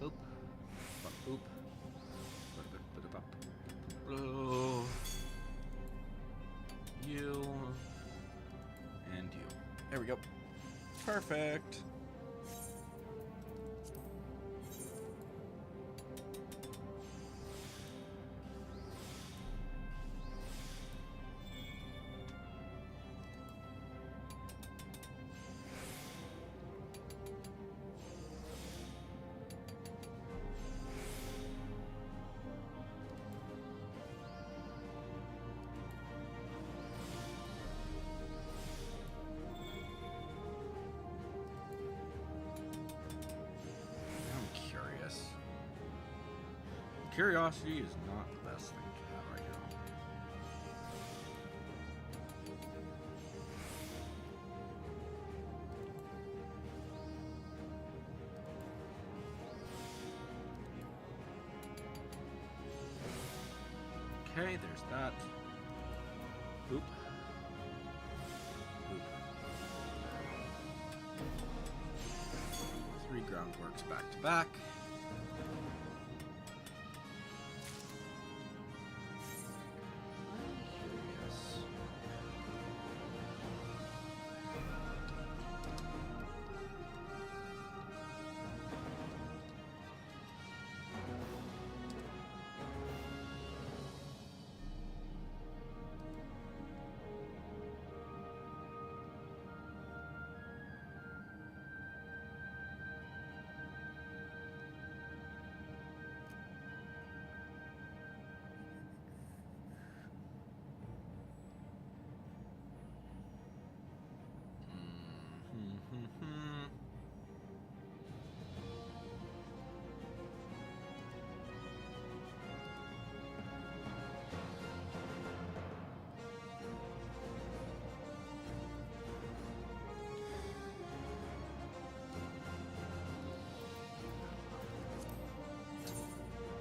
Boop. Boop. Boop. You. And you. There we go. Perfect. Curiosity is not the best thing to have right now. Okay, there's that. Oop. Oop. 3 groundworks back to back.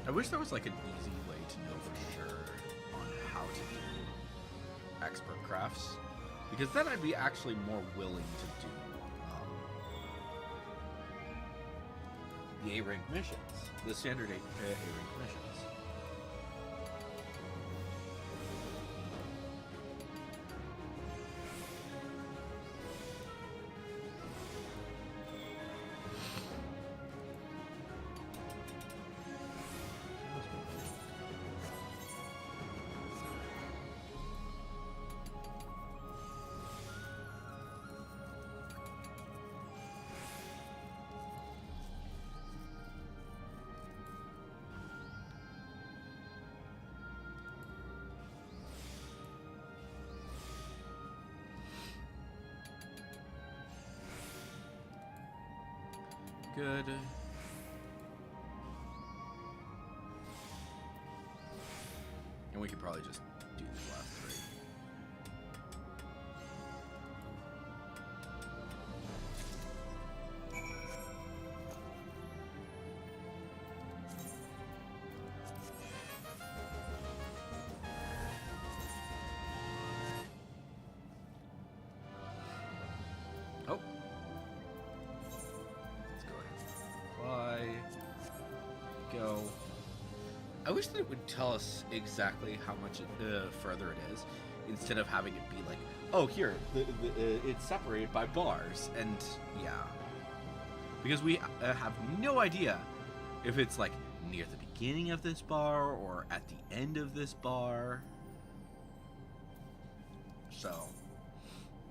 I wish there was like an easy way to know for sure on how to do expert crafts, because then I'd be actually more willing to do the A-rank missions, the standard A-rank missions. Good. And we could probably just do these last 3. Oh. Go. I wish that it would tell us exactly how much further it is, instead of having it be like, oh, here, it's separated by bars, and yeah. Because we have no idea if it's like near the beginning of this bar or at the end of this bar. So,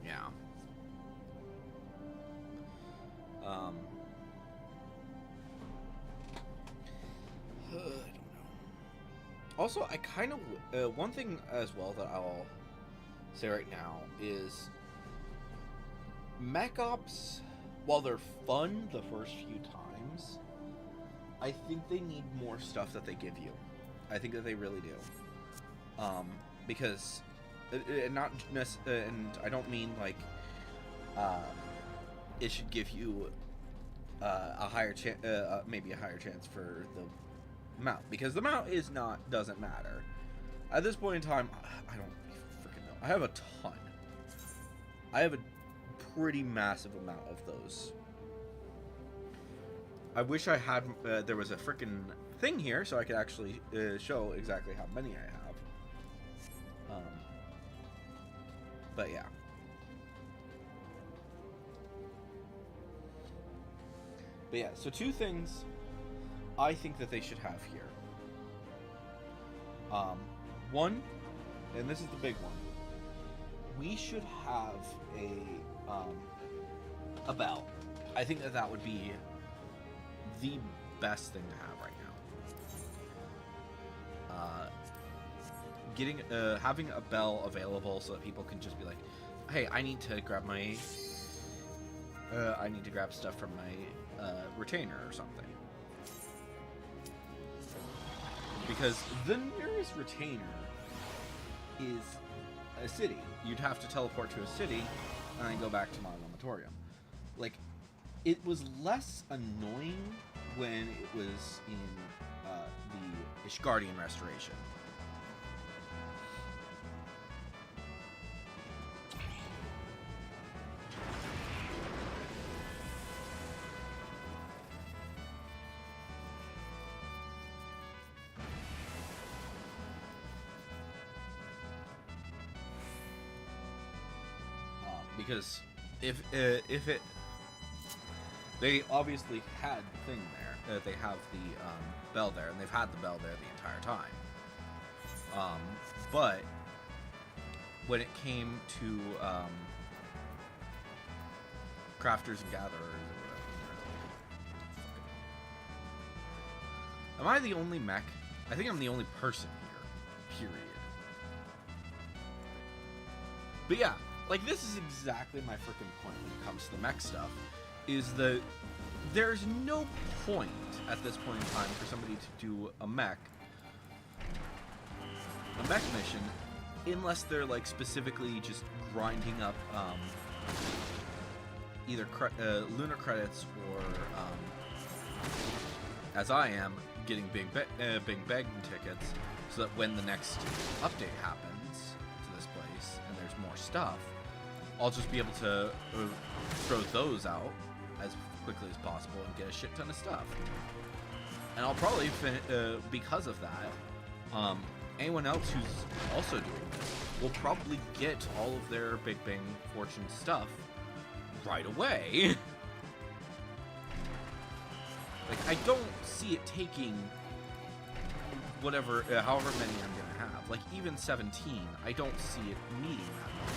yeah. I don't know. Also, I kind of one thing as well that I'll say right now is Mech Ops, while they're fun the first few times, I think they need more stuff that they give you. I think that they really do. Because not and I don't mean like it should give you a higher chance, maybe a higher chance for the mount, because the mount doesn't matter at this point in time. I don't freaking know. I have a ton. I have a pretty massive amount of those. I wish I had there was a freaking thing here so I could actually show exactly how many I have. But yeah. But yeah, so 2 things I think that they should have here. One, and this is the big one, we should have a bell. I think that would be the best thing to have right now. Having a bell available so that people can just be like, hey, I need to grab my stuff from my retainer or something. Because the nearest retainer is a city. You'd have to teleport to a city and then go back to Mon Lamatorium. Like, it was less annoying when it was in the Ishgardian Restoration. because if it, they obviously had the thing there. They have the bell there, and they've had the bell there the entire time. But when it came to crafters and gatherers, or whatever, am I the only mech? I think I'm the only person here. Period. But yeah, like, this is exactly my freaking point when it comes to the mech stuff, is that there's no point at this point in time for somebody to do a mech mission, unless they're, like, specifically just grinding up either lunar credits or, as I am, getting big begging tickets, so that when the next update happens to this place and there's more stuff, I'll just be able to throw those out as quickly as possible and get a shit ton of stuff. And I'll probably, because of that, anyone else who's also doing this will probably get all of their Big Bang Fortune stuff right away. Like, I don't see it taking whatever, however many I'm gonna have. Like, even 17, I don't see it needing that much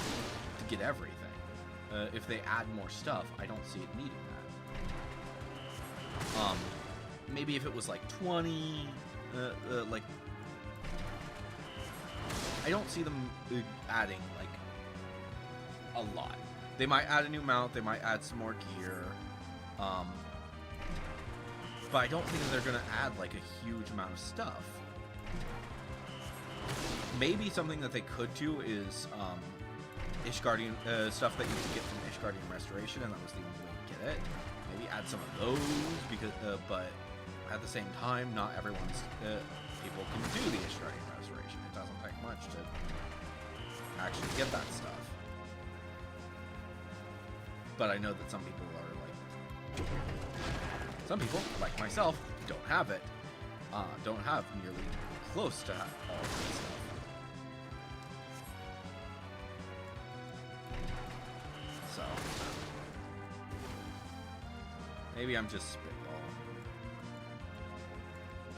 to get everything. If they add more stuff, I don't see it needing that. Maybe if it was like 20, like, I don't see them adding, like, a lot. They might add a new mount, they might add some more gear, but I don't think that they're gonna add, like, a huge amount of stuff. Maybe something that they could do is, Ishgardian, stuff that you can get from Ishgardian Restoration, and that was the only way to get it. Maybe add some of those, because, but at the same time, not everyone's, people can do the Ishgardian Restoration. It doesn't take much to actually get that stuff. But I know that some people are, like, some people, like myself, don't have it. Don't have nearly close to all of that stuff. So, maybe I'm just spitballing,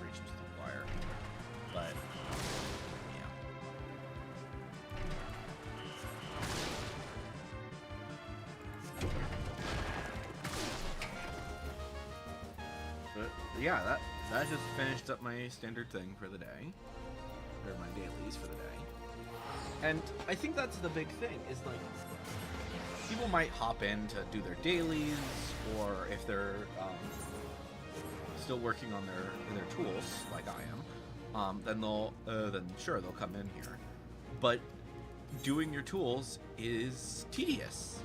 preaching to the choir, but yeah. But yeah, that just finished up my standard thing for the day, or my dailies for the day. And I think that's the big thing, is, like, people might hop in to do their dailies, or if they're still working on their tools, like I am, then sure, they'll come in here. But doing your tools is tedious.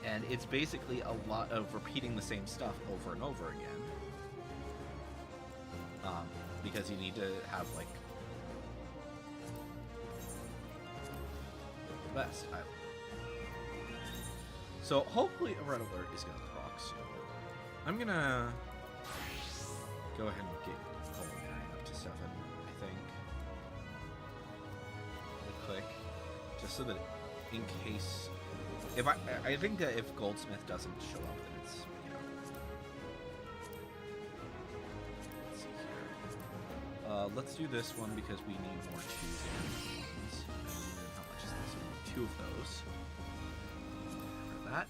And it's basically a lot of repeating the same stuff over and over again. Because you need to have, like, the best. So hopefully a red alert is going to proc soon. I'm going to go ahead and get culinary up to 7, I think. Real quick. Just so that in case... I think that if Goldsmith doesn't show up, then it's, you know... Let's see here. Let's do this one because we need more 2 ones. And how much is this? We need 2 of those. For that.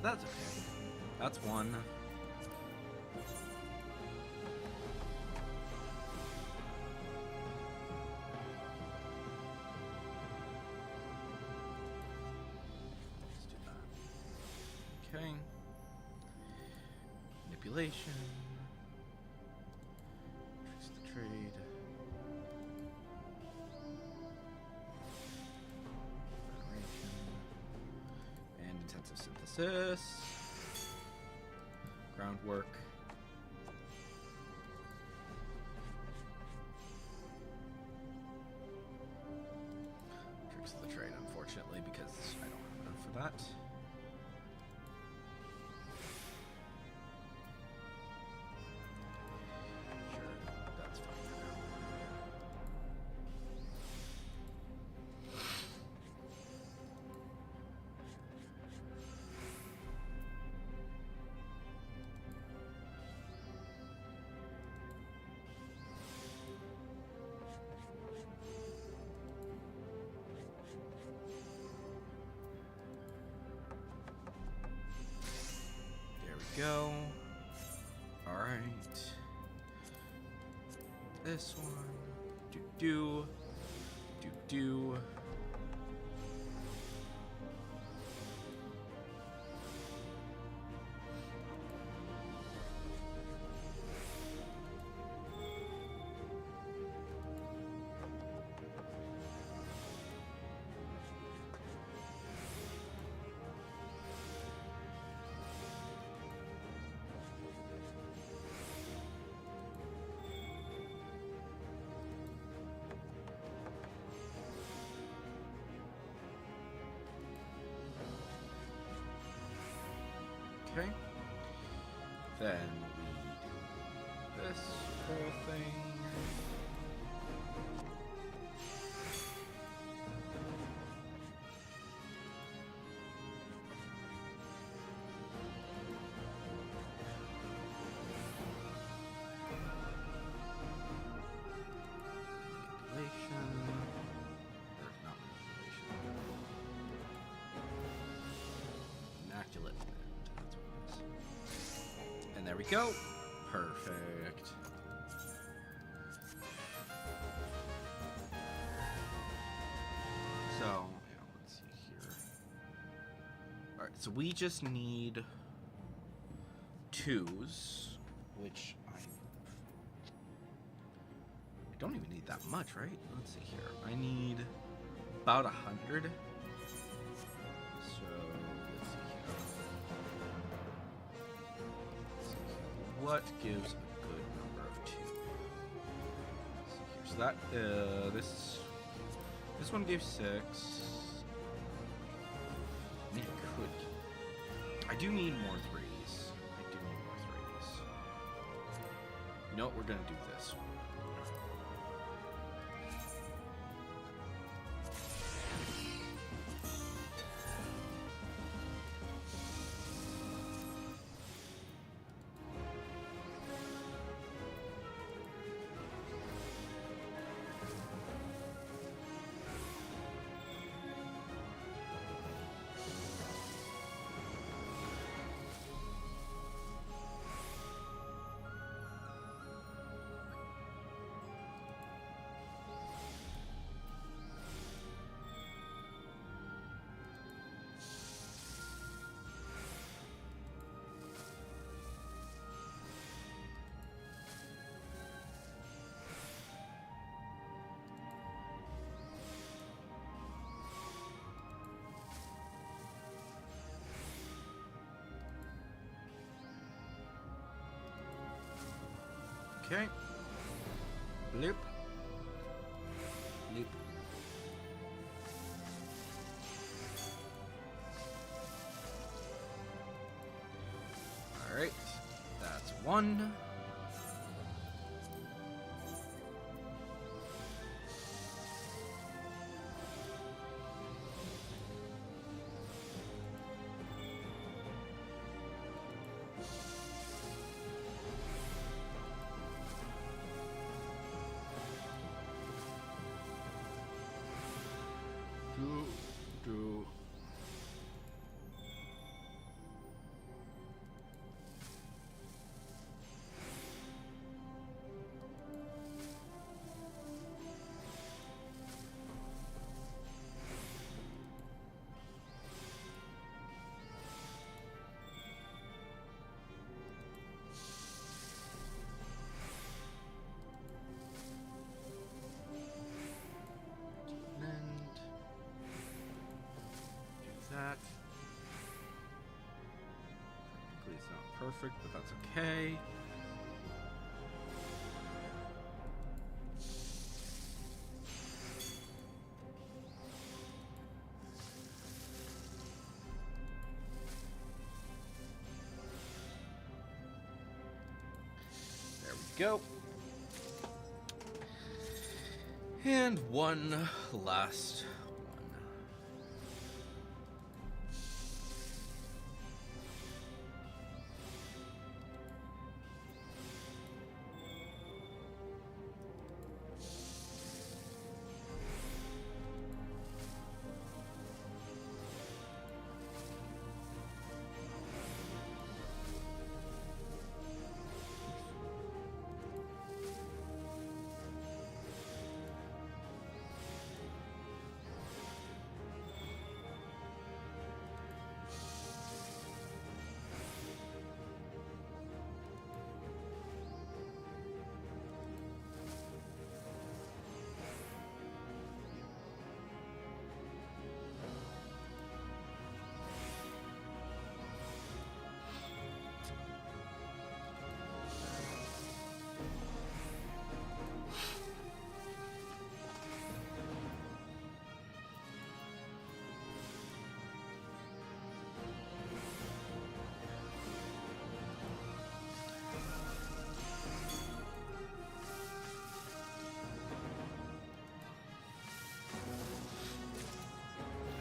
but that's okay. That's one. Let's do that. Okay. Manipulation. Tricks the trade. And intensive synthesis. Groundwork. Tricks of the trade, unfortunately, because I don't have enough for that. Sure, that's fine for now. There we go. Alright. This one. Do. Okay. Then we do this whole thing. Manipulation. Or not manipulation. Immaculate Blend. That's what it is. And there we go. Perfect. So, yeah, let's see here. Alright, so we just need twos, which I don't even need that much, right? Let's see here. I need about 100. So, let's see here. What gives a good number of two? Let's see here. So that this one gave 6. I mean, I do need more 3s. I do need more 3s. You know what? We're gonna do this. Okay. Bloop. Bloop. Alright. That's 1. perfect, but that's okay. There we go. And one last one.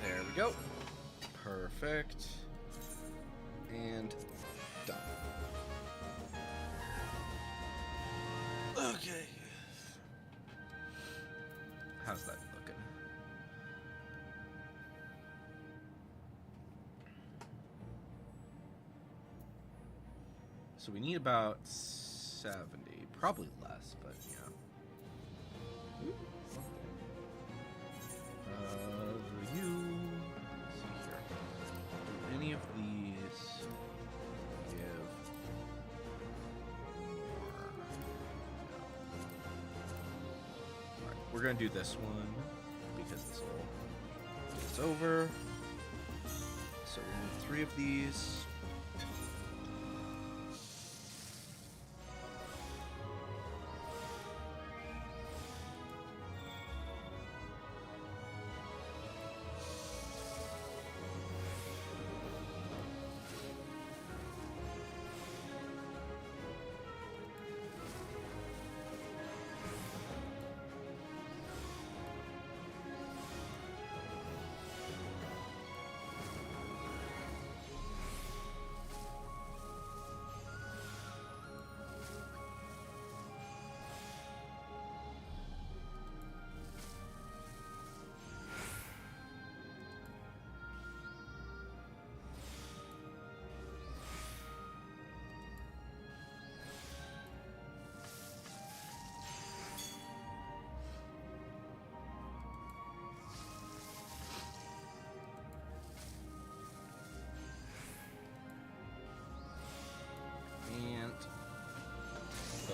There we go. Perfect. And done. Okay. How's that looking? So we need about 70, probably less, but yeah. You. Let's see here. Do any of these give more? No. Alright, we're gonna do this one because this will get us over. So we need 3 of these. And so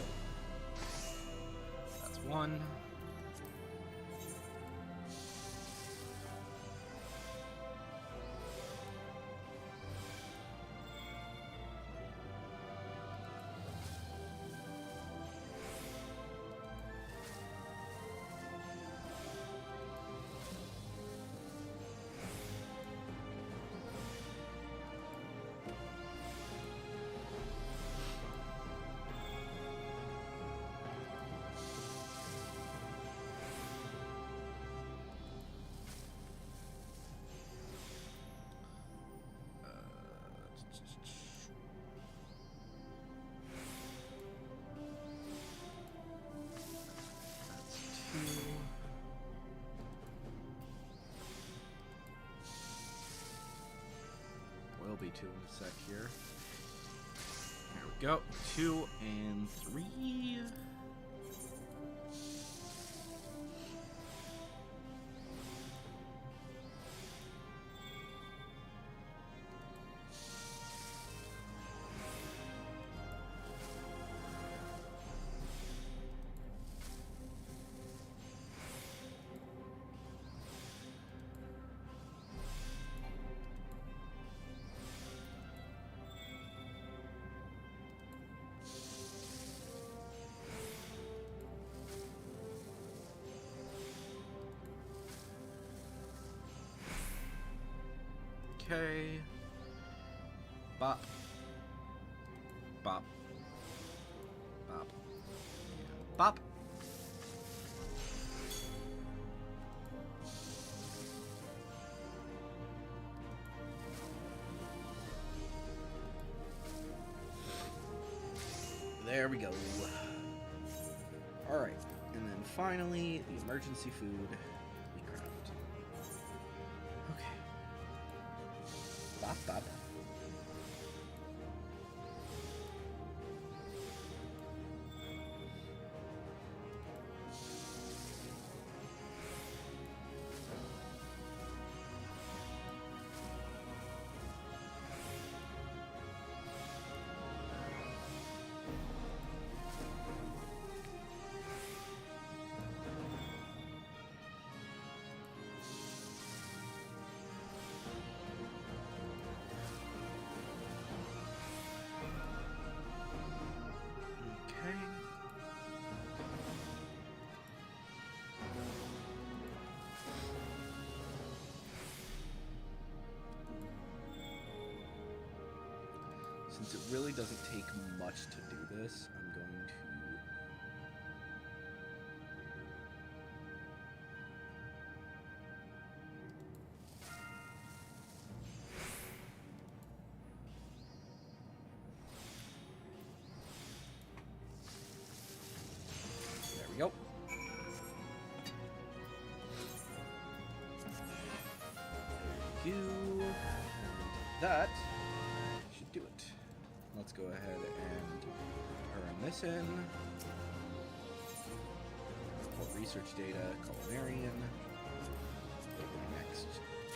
that's 1. Will be 2 in a sec here. There we go. 2 and 3. Okay. Bop. Bop. Bop. Bop. There we go. Alright, and then finally, the emergency food we craft. Okay. Bop, bop. Okay. Since it really doesn't take much to do this, I'm going to... There we go. There we go. And that should do it. Let's go ahead and turn this in. Import research data, culinarian. Go to the next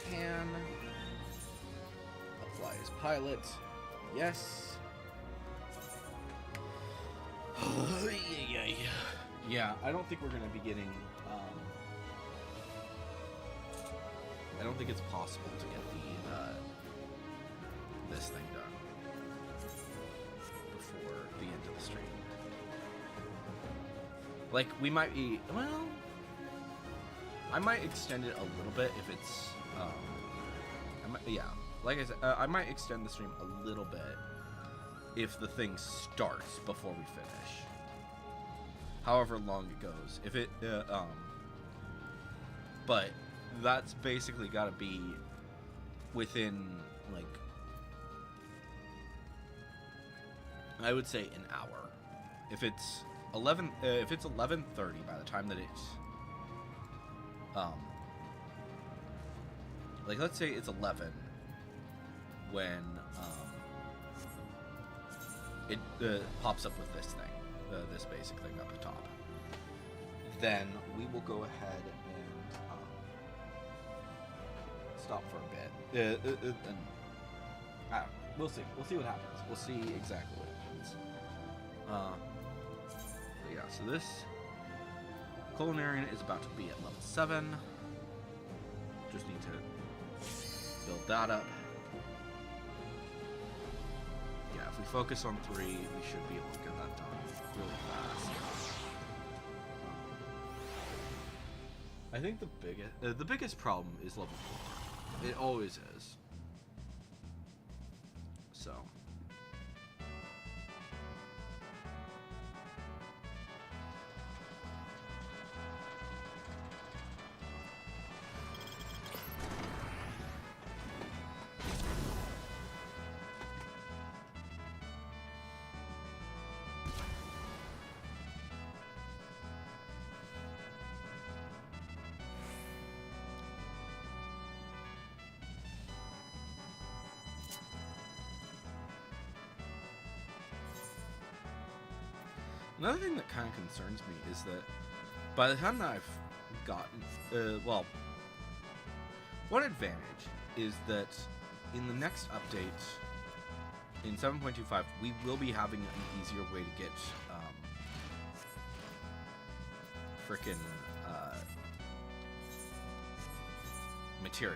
can. Apply as pilot. Yes. Yeah, I don't think we're going to be getting... I don't think it's possible to get the this thing done before the end of the stream. Like, we might be... Well... I might extend it a little bit if it's... yeah, like I said, I might extend the stream a little bit if the thing starts before we finish. However long it goes. If it... but that's basically got to be within, like... I would say an hour. If it's 11:30 by the time that it's like, let's say it's 11 when it pops up with this thing, this basic thing up the top. Then we will go ahead and stop for a bit. And I don't know. We'll see. We'll see what happens. We'll see exactly what happens. But yeah, so this culinarian is about to be at level 7. Just need to build that up. Yeah, if we focus on 3, we should be able to get that done really fast. I think the biggest problem is level 4. It always is. So. Another thing that kind of concerns me is that by the time that I've gotten, well, one advantage is that in the next update, in 7.25, we will be having an easier way to get frickin' materia.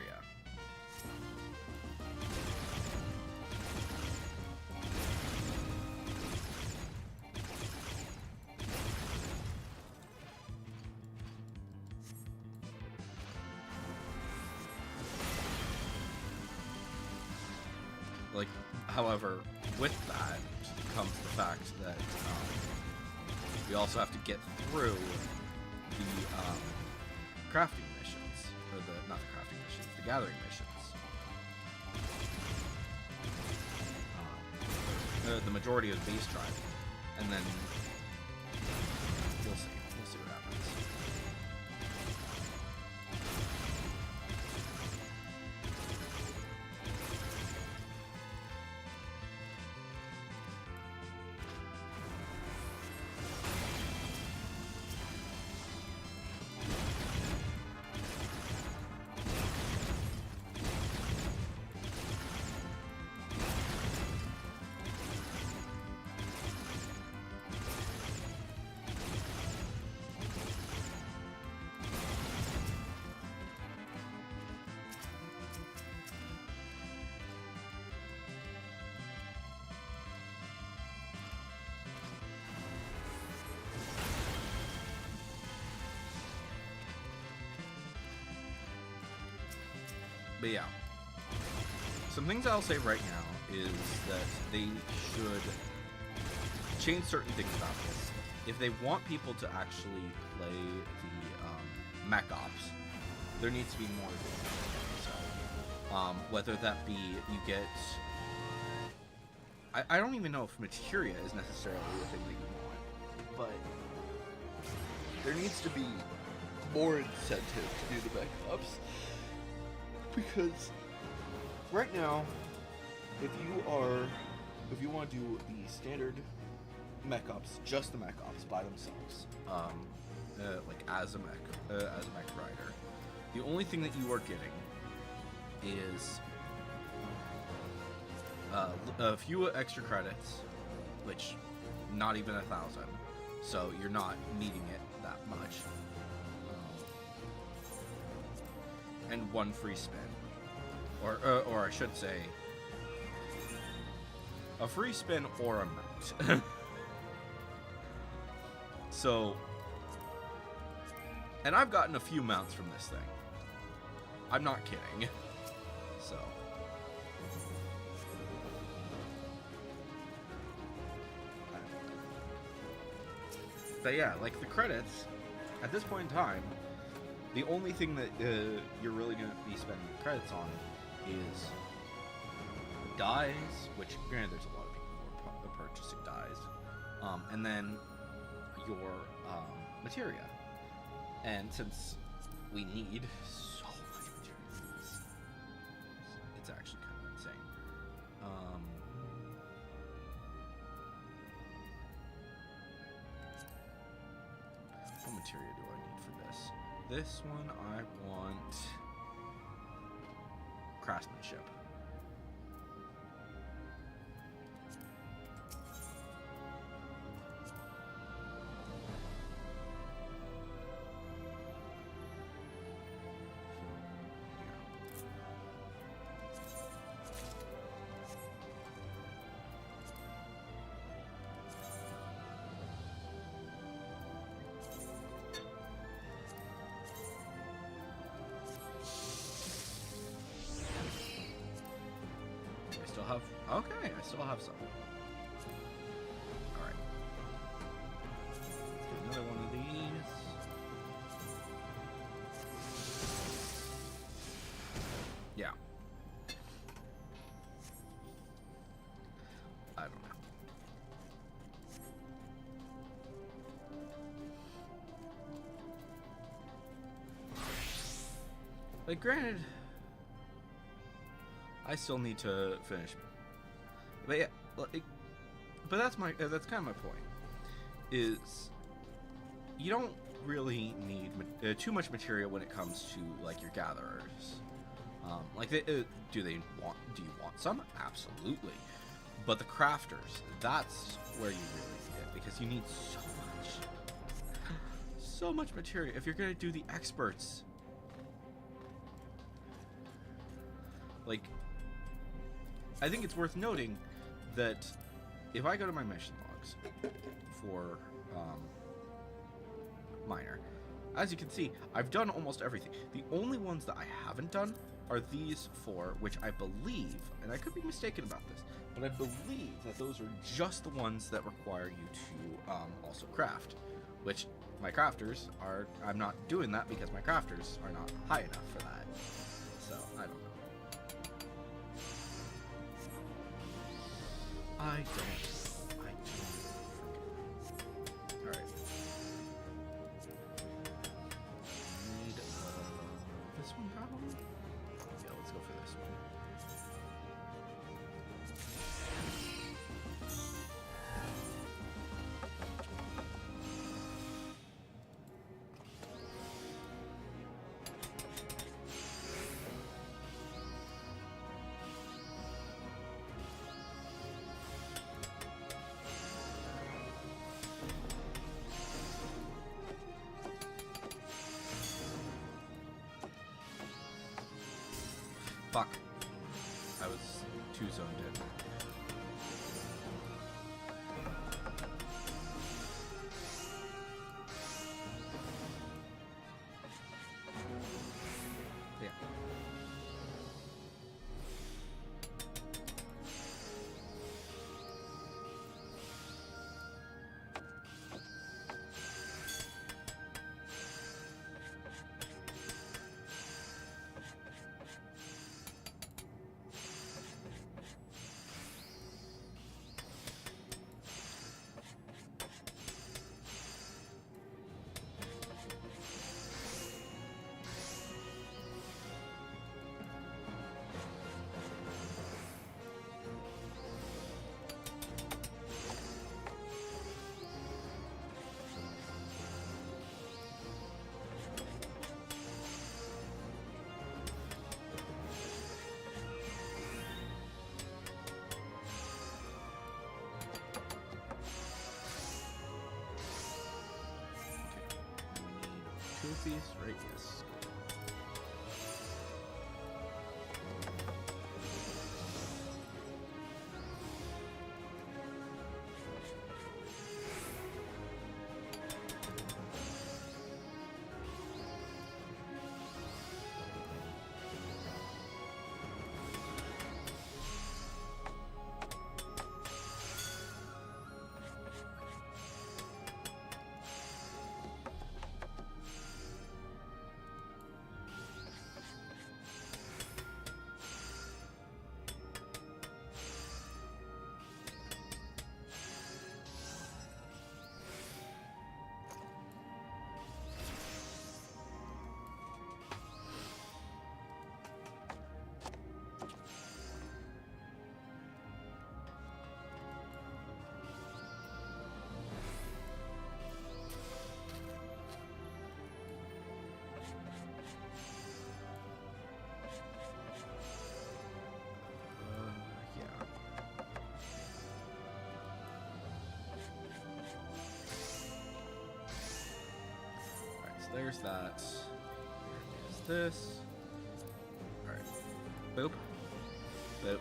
like, however, with that comes the fact that we also have to get through the crafting missions, or not the crafting missions, the gathering missions. The majority of the base tribe, and then we'll see what happens. But yeah, some things I'll say right now is that they should change certain things about this. If they want people to actually play the mech ops, there needs to be more of it. So, whether that be you get... I don't even know if materia is necessarily the thing that you want, but there needs to be more incentive to do the mech ops. Because right now, if you want to do the standard mech ops, just the mech ops by themselves, like as a mech rider, the only thing that you are getting is a few extra credits, which not even 1,000, so you're not needing it that much. And one free spin, or I should say, a free spin or a mount. So, and I've gotten a few mounts from this thing. I'm not kidding. So, but yeah, like the credits at this point in time. The only thing that you're really going to be spending credits on is dyes, which granted there's a lot of people who are purchasing dyes, and then your materia. And since we need so much materia for this, it's actually kind of insane. What materia do I need for this? This one, I want craftsmanship. Okay, I still have some. Alright. Let's get another one of these. Yeah. I don't know. Like, granted, I still need to finish. But yeah, but that's kind of my point. Is you don't really need too much material when it comes to like your gatherers. Do you want some? Absolutely. But the crafters, that's where you really need it, because you need so much material if you're gonna do the experts. Like, I think it's worth noting that if I go to my mission logs for Miner, as you can see, I've done almost everything. The only ones that I haven't done are these four, which I believe, and I could be mistaken about this, but I believe that those are just the ones that require you to also craft, which my crafters are, I'm not doing that because my crafters are not high enough for that. So, I don't know. I don't. Alright. Need this one probably? Yeah, let's go for this one. Fuck. I was too zoned in. Yeah. Two of these, right? Yes. Yeah. Alright, so there's that. There's this. Alright. Boop. Boop.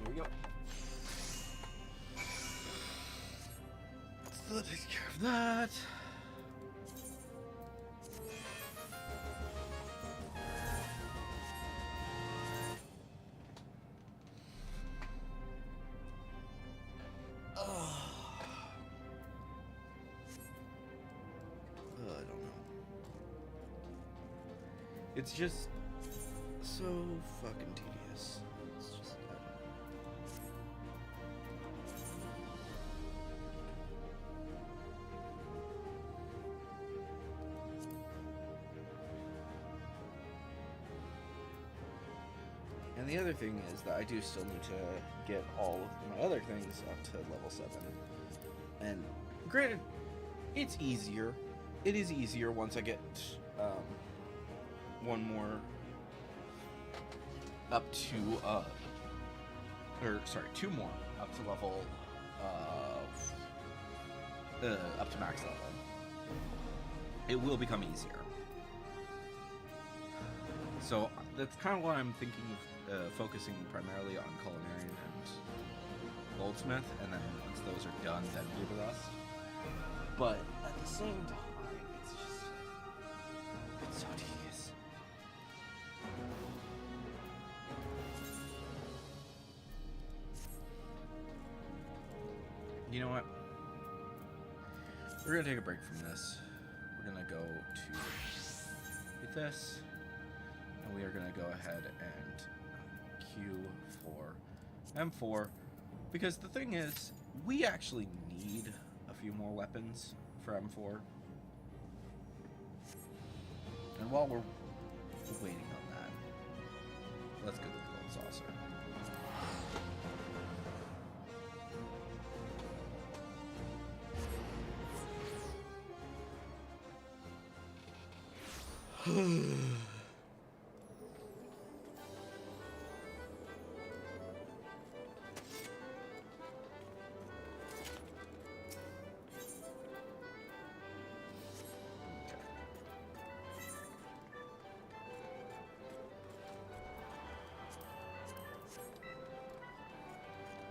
There we go. So that takes care of that. I don't know. It's just so fucking tedious. It's just, I don't know. And the other thing is that I do still need to get all of my other things up to level 7. And granted, it's easier. It is easier once I get one more up to, two more up to level, up to max level. It will become easier. So that's kind of why I'm thinking of focusing primarily on Culinarian and Goldsmith, and then once those are done, then do the rest. But at the same time, it's so tedious. You know what? We're gonna take a break from this. We're gonna go to this, and we are gonna go ahead and queue for M4, because the thing is, we actually need a few more weapons for M4. And while we're waiting on that, let's go to the Gold Saucer.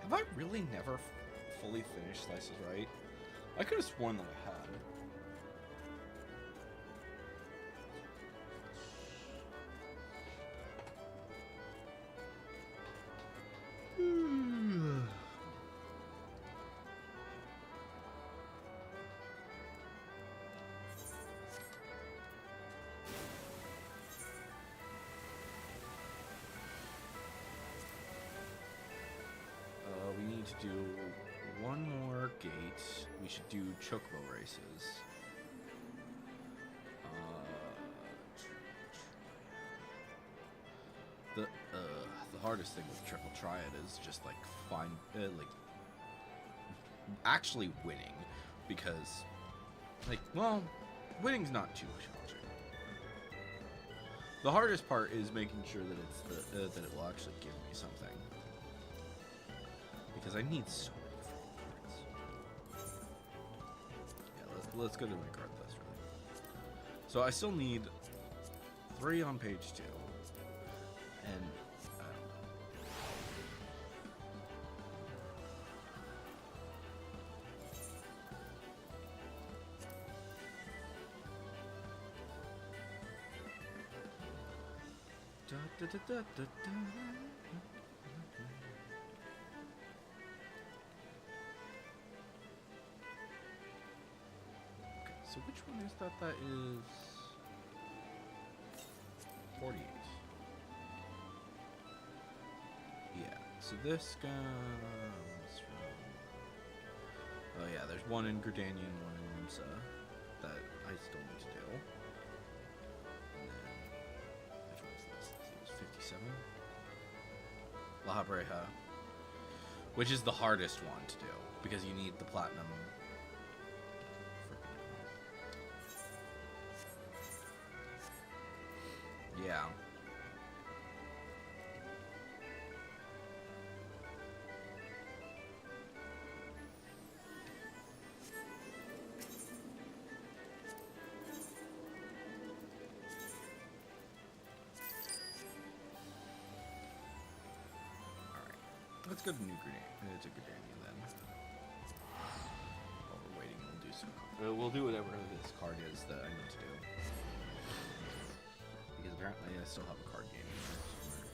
Have I really never fully finished Slices Right? I could have sworn that I had. We need to do one more gate. We should do chocobo races. The hardest thing with Triple Triad is just like actually winning, because winning's not too challenging. The hardest part is making sure that it's that it will actually give me something. Because I need so many cards. Yeah, let's go to my card list really. So I still need 3 on page 2. And so which one is that? That is 48. Yeah, so this comes from... Oh yeah, there's one in Gridania and one in Limsa that I still need to do. And then, which one is this? I think it was 57? La Habreja. Which is the hardest one to do, because you need the platinum. Yeah. Alright. Let's go to New Gridania. To Gridania then. While we're waiting, we'll do some... We'll do whatever this card is that I need to do. Apparently I still have a card game in there somewhere.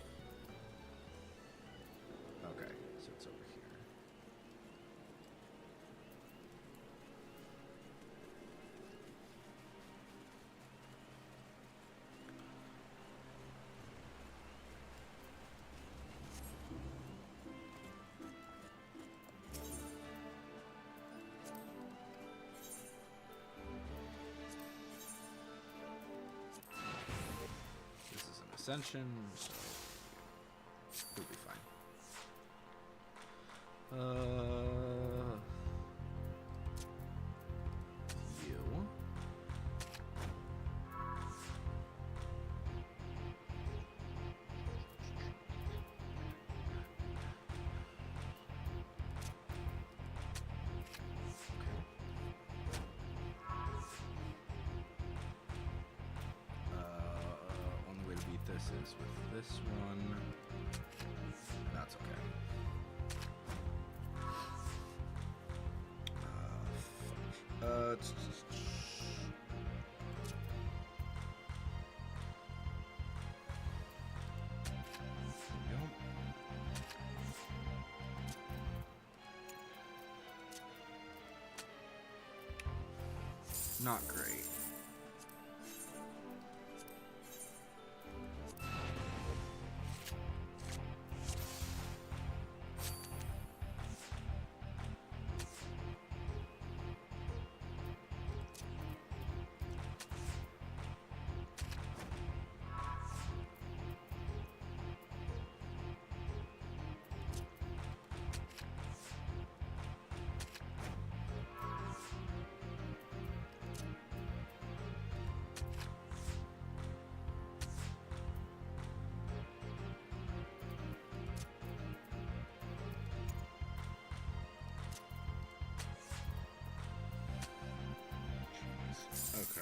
Okay, so it's over here. Ascension, so You. Only way to beat this is with this one. That's okay. Not great. Okay.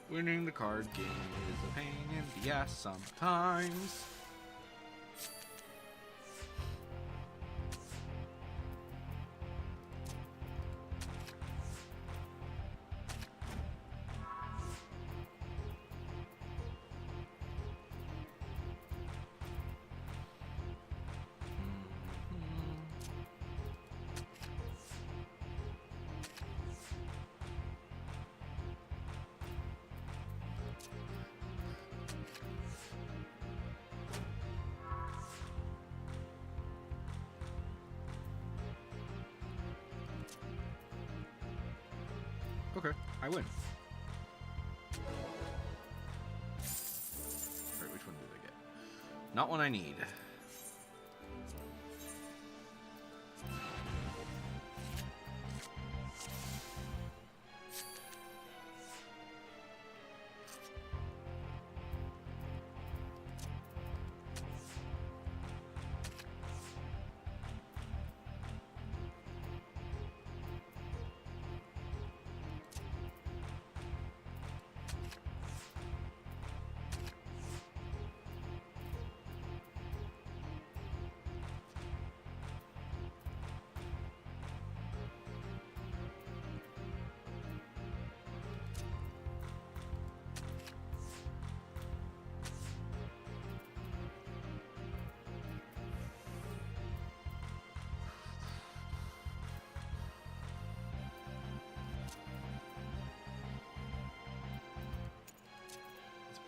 Winning the card game is a pain in the ass sometimes. Okay, I win. Alright, which one did I get? Not one I need.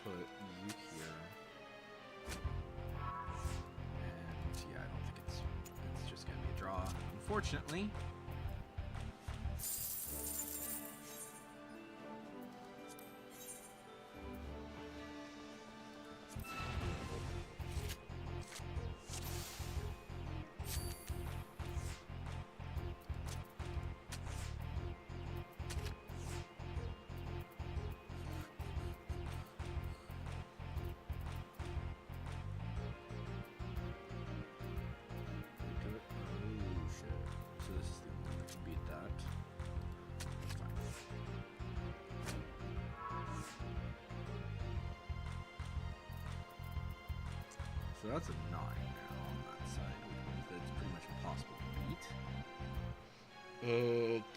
Put you here, and yeah, I don't think it's just gonna be a draw, unfortunately. So that's a 9 now on that side, which means that it's pretty much impossible to beat.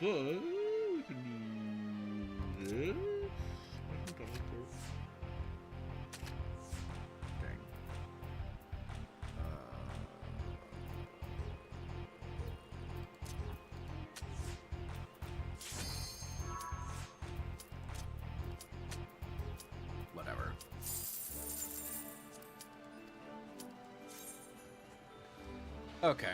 But we can do this. Dang. Whatever. Okay.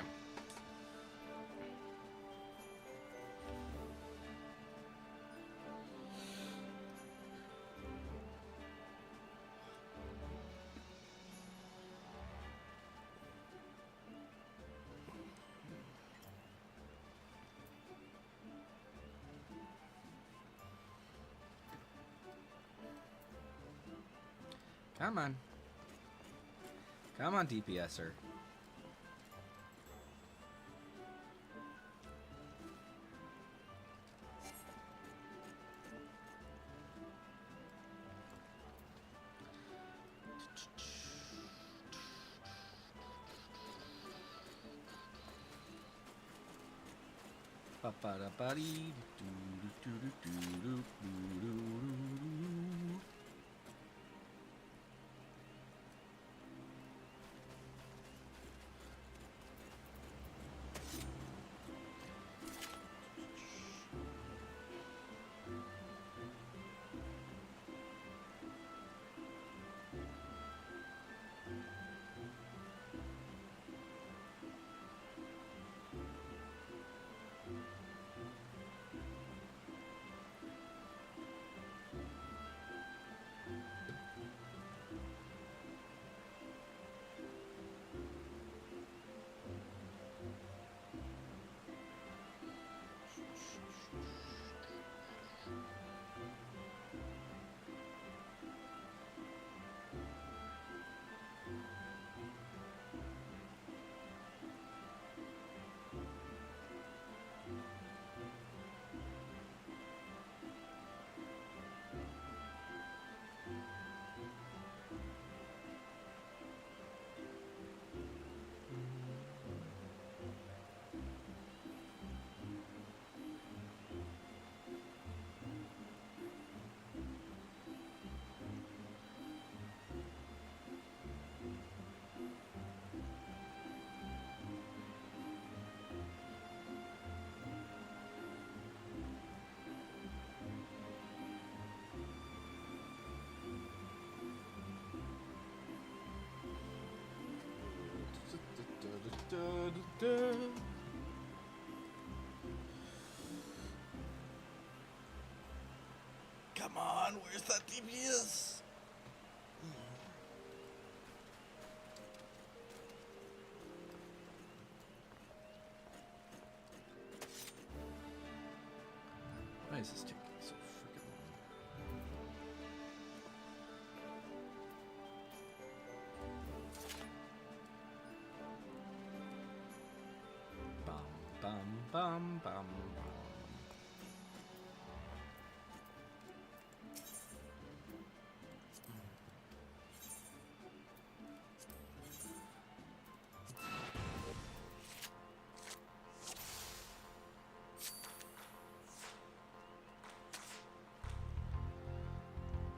Come on. Come on, DPSer. Ba-ba-da-ba-dee, doo-doo-doo-doo-doo-doo-doo-doo-doo. Come on, where's that DPS? Why is this taking so freaking long? Bum bum bum bum.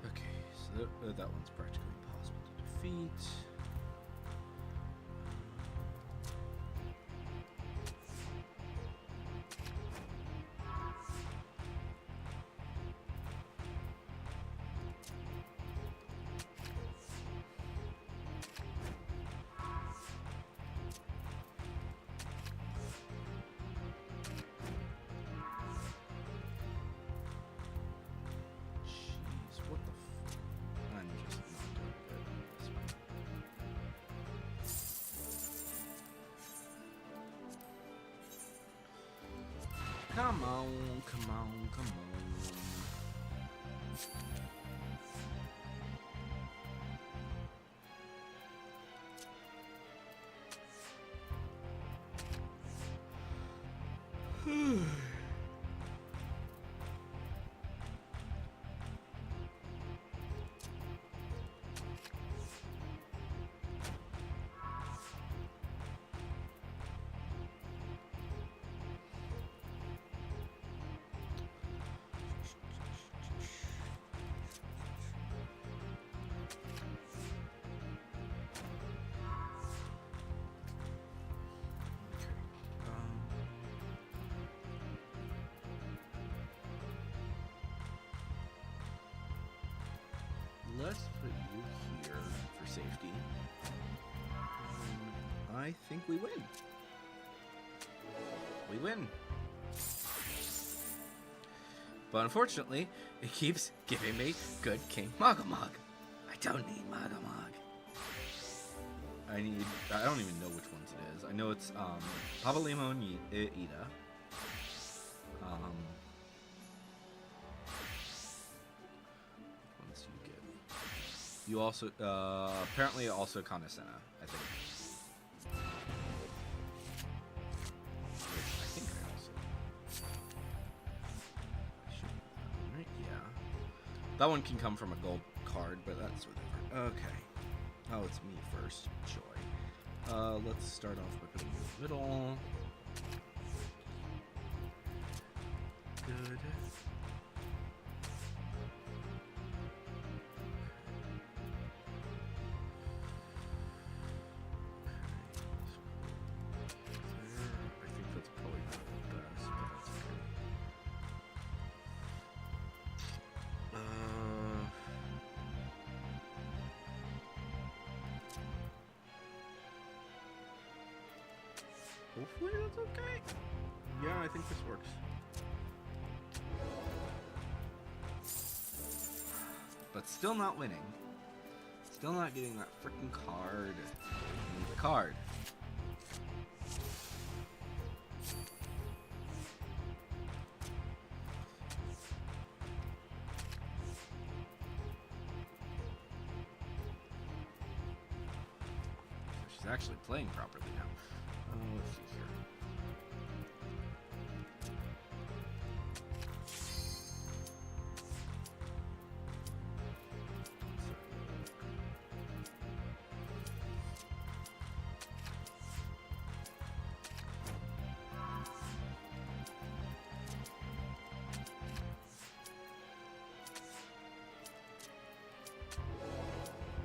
Okay, so that one's practically impossible to defeat. Jeez, what the I'm just not doing good at this one. Come on, come on, come on. Let's put you here for safety. I think we win. We win. But unfortunately, it keeps giving me good King Mogomog. I don't need Mogomog. I don't even know which ones it is. I know it's Pabalimo and Ida. Once you get You also apparently also Kanasena, I think. Which I think I also. Right, yeah. That one can come from a gold card, but that's whatever. Okay. Oh, it's me first. Joy. Let's start off by putting you in the middle. Good. I think that's probably not the best, but that's okay. Hopefully that's okay. Yeah, I think this works. But still not winning. Still not getting that freaking card. I need the card. She's actually playing properly now. Let's see here.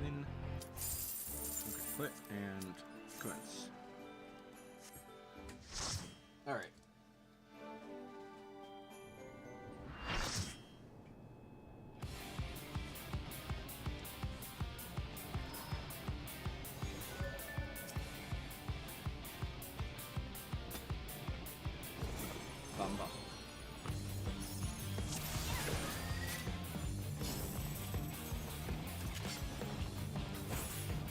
Win. Okay, quit and commence. All right. Bamba.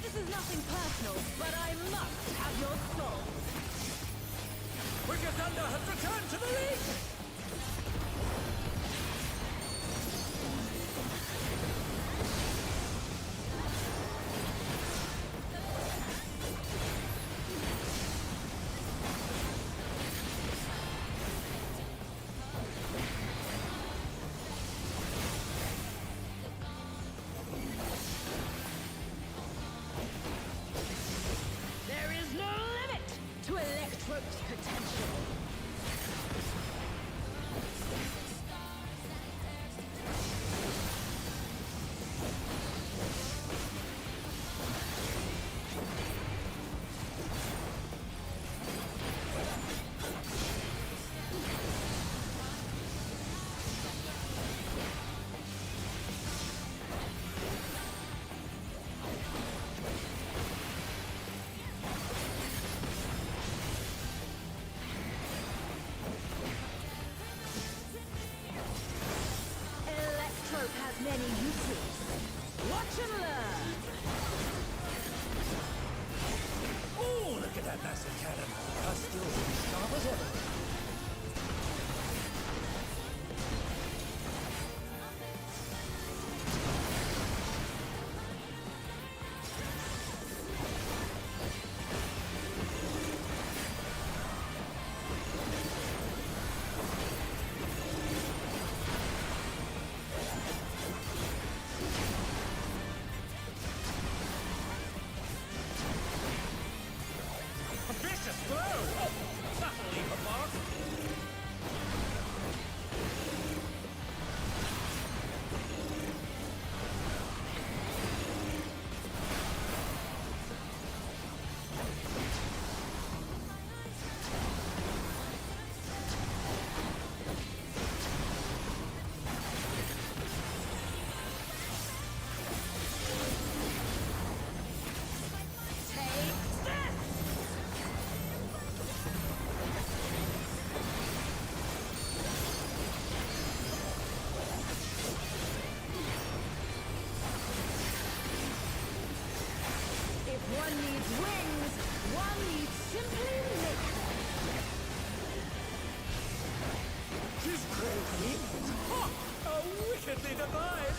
This is nothing personal, but I must have your soul. Wicked Thunder has returned to the league! There is no limit to Electro's potential. Electrope has many uses. Watch and learn. Oh, look at that massive cannon! Her skills are as sharp as ever. A vicious blow! Oh, that'll leave a mark! Take this! If one needs wings, one needs simply make them. She's crazy! Ha! How wickedly divine!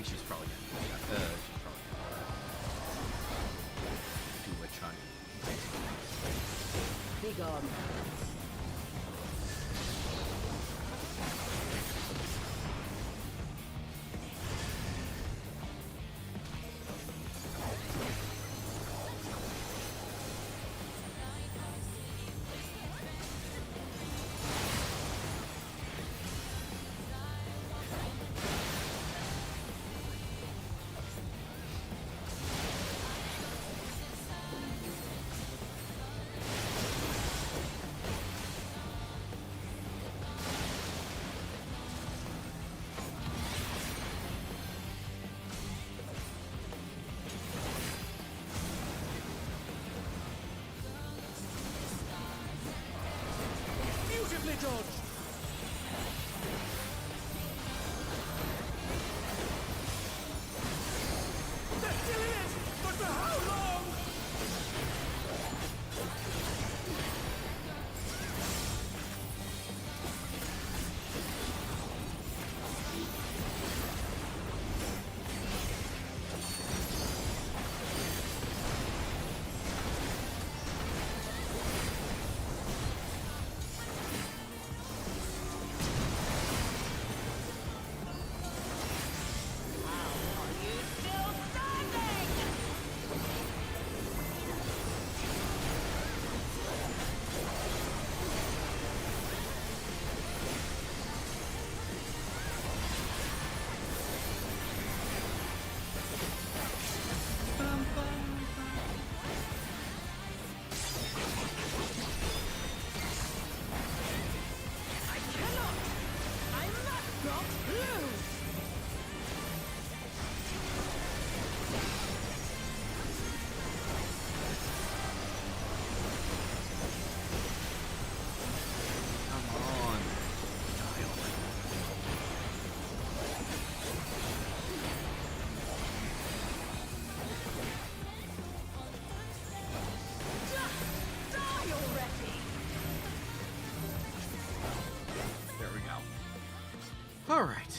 think she's probably gonna do that. She's probably gonna do witch hunt. Be gone. Beautifully dodged! They're still in it! But for how long? Come on. Die already! There we go. All right.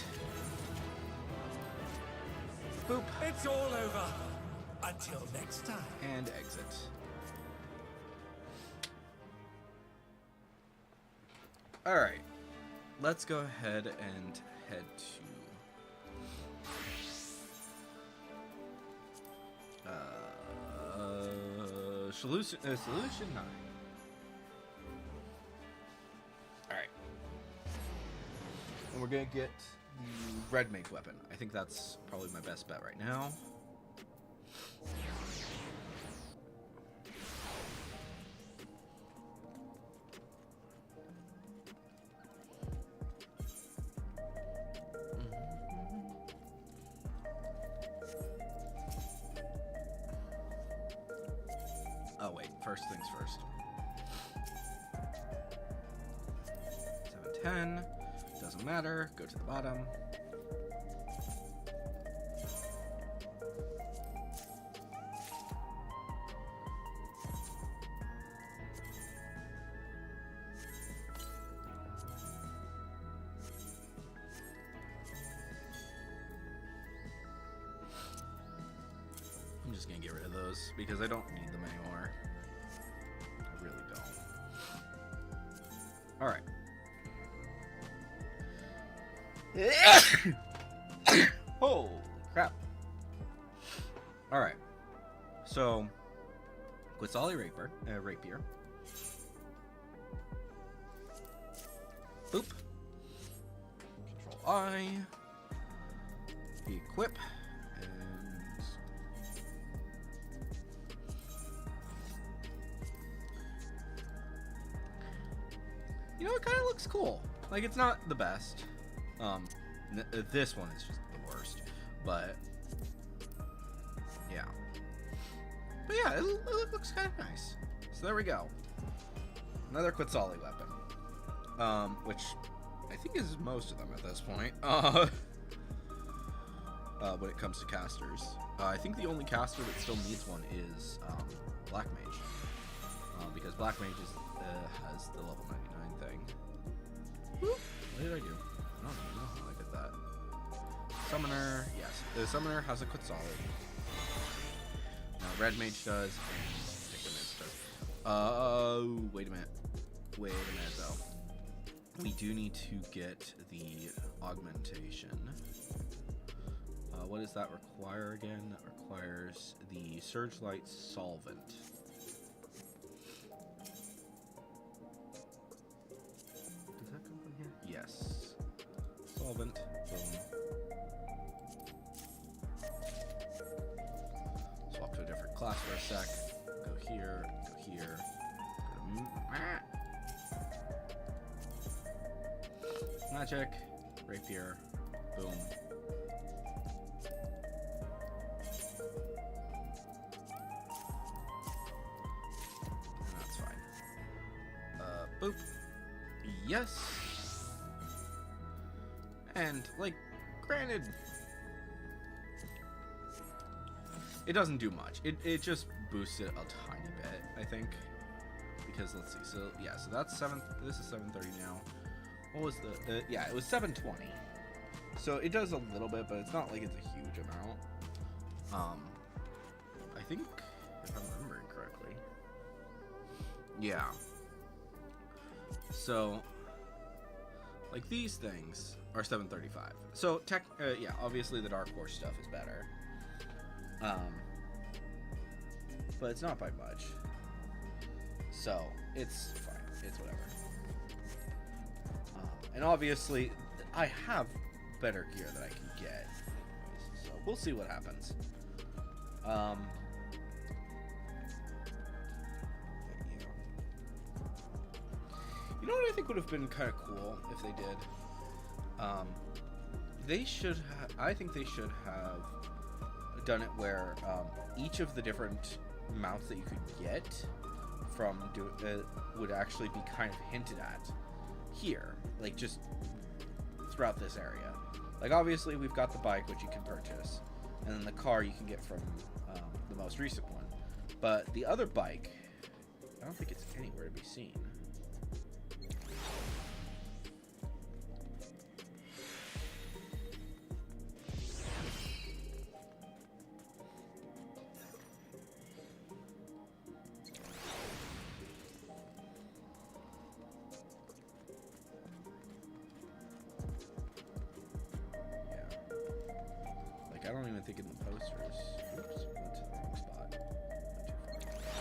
Boop. It's all over. Until next time. And exit. All right. Let's go ahead and head to solution 9. All right. And we're gonna get the red mage weapon. I think that's probably my best bet right now. Oh wait, first things first. 710, doesn't matter, go to the bottom. I'm just gonna get rid of those because I don't need them anymore. I really don't. Alright. Holy crap. Alright. So, Quetzali Rapier. Boop. Control I. Equip. And you know, it kind of looks cool. Like, it's not the best. This one is just the worst. But yeah. But yeah, it looks kind of nice. So there we go. Another Quetzali weapon. Which I think is most of them at this point. When it comes to casters. I think the only caster that still needs one is Black Mage. Because Black Mage has the level 99 thing. Whoop. What did I do? I don't even know how I did that. Summoner, yes. the summoner has a Quetzality. Now red mage does, and Victor Mage does. Wait a minute. Wait a minute though. We do need to get the augmentation. What does that require again? That requires the Surgelight Solvent. Does that come from here? Yes. Solvent. Boom. Swap to a different class for a sec. Go here. Go here. Go to Magic. Rapier. Boom. Boop. Yes. And, like, granted, it doesn't do much. It just boosts it a tiny bit, I think. Because, let's see. So, yeah, so that's 7. This is 730 now. What was the yeah, it was 720. So it does a little bit, but it's not like it's a huge amount. I think, if I'm remembering correctly. Yeah. So, like, these things are 735. So, yeah, obviously the Dark Horse stuff is better. But it's not by much. So, it's fine. It's whatever. And obviously, I have better gear that I can get. So, we'll see what happens. You know what I think would have been kind of cool if they did? They should I think they should have done it where each of the different mounts that you could get from would actually be kind of hinted at here, like just throughout this area. Like obviously we've got the bike, which you can purchase, and then the car you can get from the most recent one. But the other bike, I don't think it's anywhere to be seen. I don't even think in the posters. Oops, went to the wrong spot. Went too far.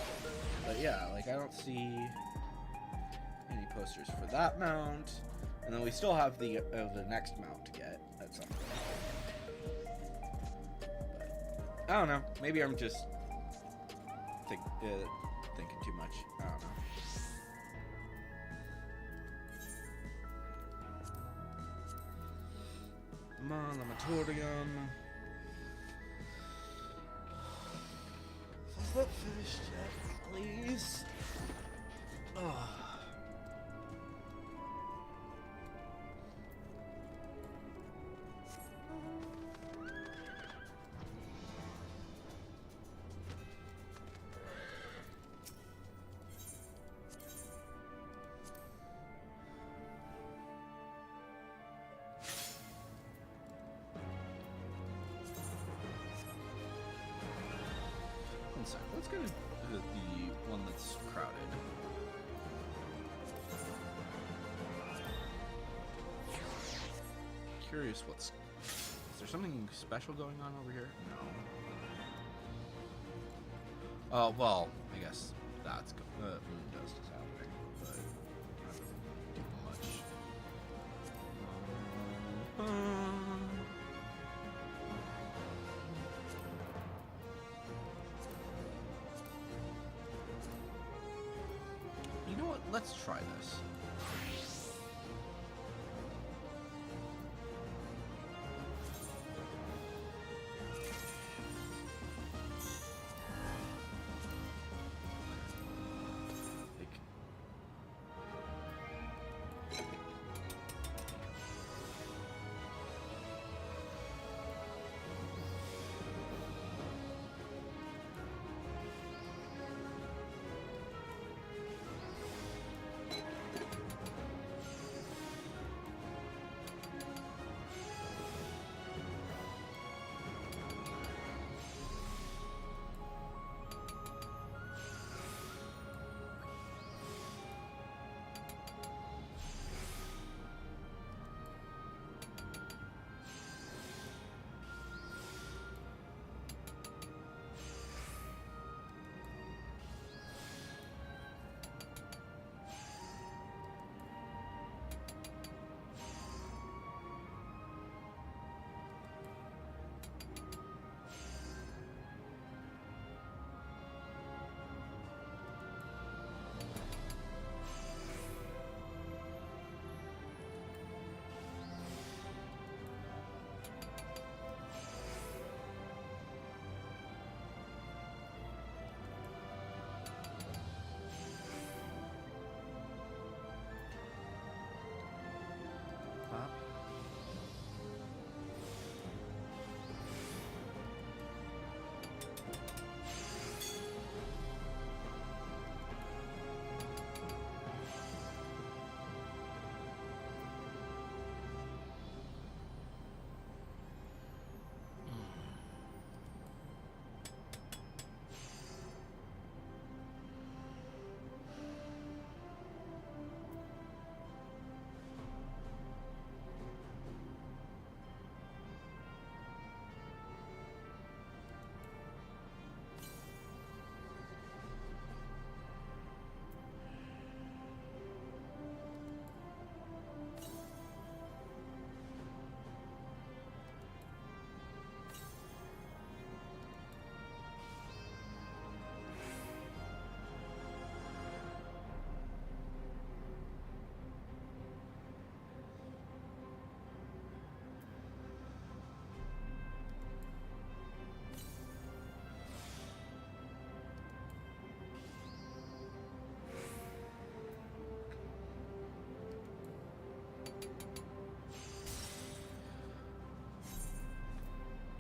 But yeah, like I don't see any posters for that mount, and then we still have the next mount to get at some point. But I don't know. Maybe I'm just thinking too much. I don't know. Come on, Lamatorium. Is that finished yet, please? Oh. One sec. Let's go to the one that's crowded. Curious what's... Is there something special going on over here? No. Oh, well, I guess that's good. Moon Dust is happening, but not too much. You know what? Let's try this.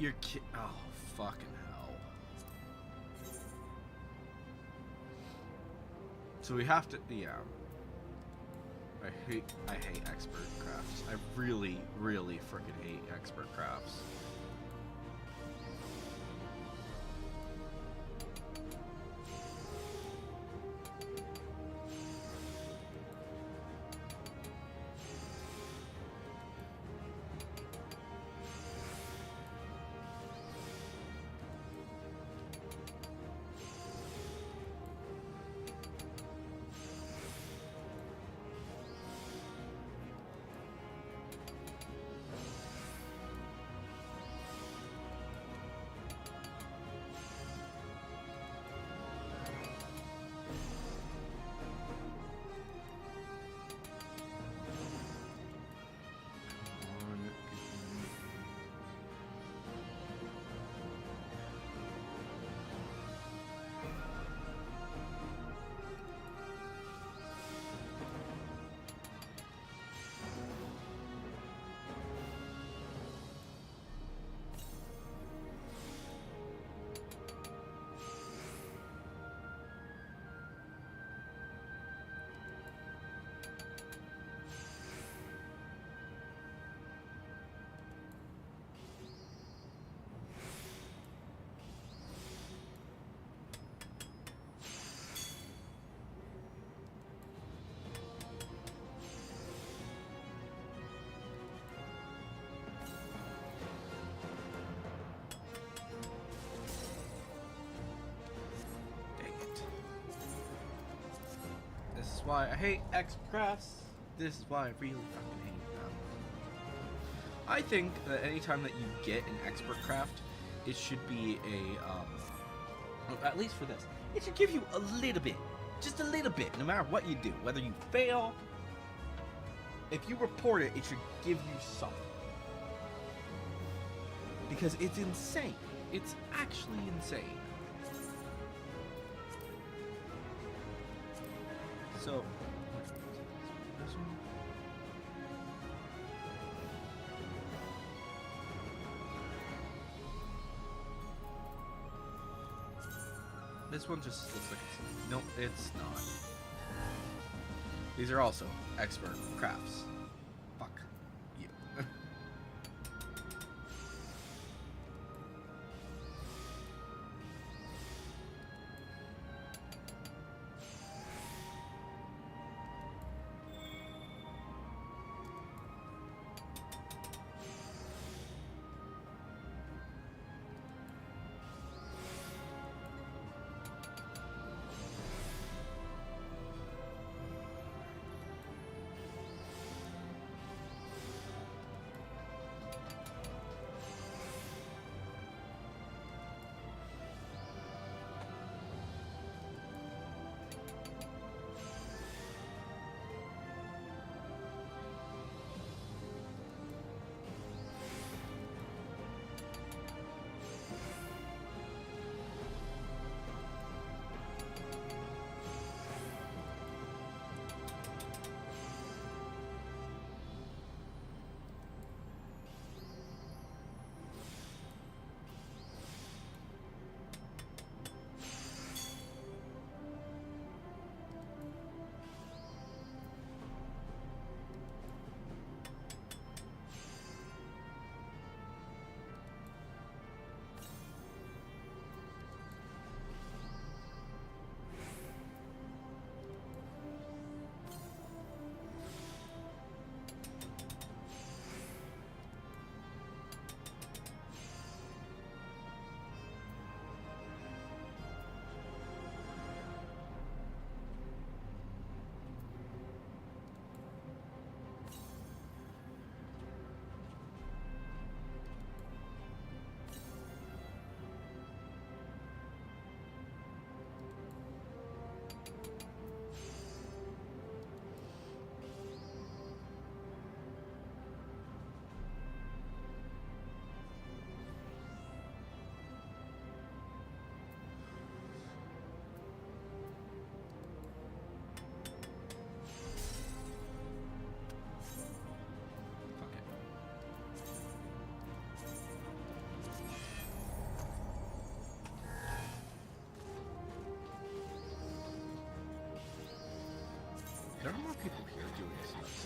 You're oh, fucking hell. So we have to, yeah. I hate expert crafts. I really, really freaking hate expert crafts. This is why I hate expert crafts. This is why I really fucking hate them. I think that anytime that you get an expert craft, it should be at least for this, it should give you a little bit. Just a little bit, no matter what you do. Whether you fail, if you report it, it should give you something. Because it's insane. It's actually insane. So, this one. This one just looks like it's, nope, it's not. These are also expert crafts. Fuck you.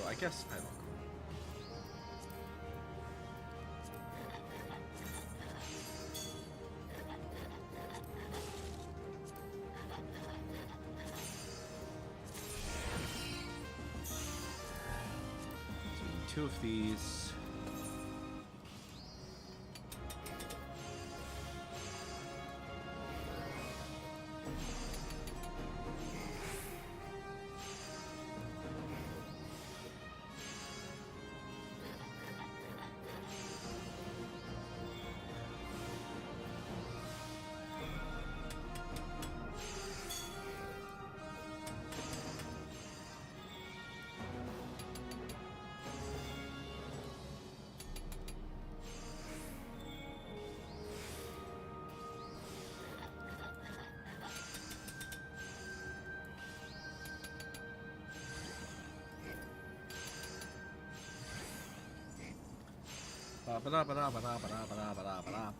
So I guess I don't. So we need 2 of these.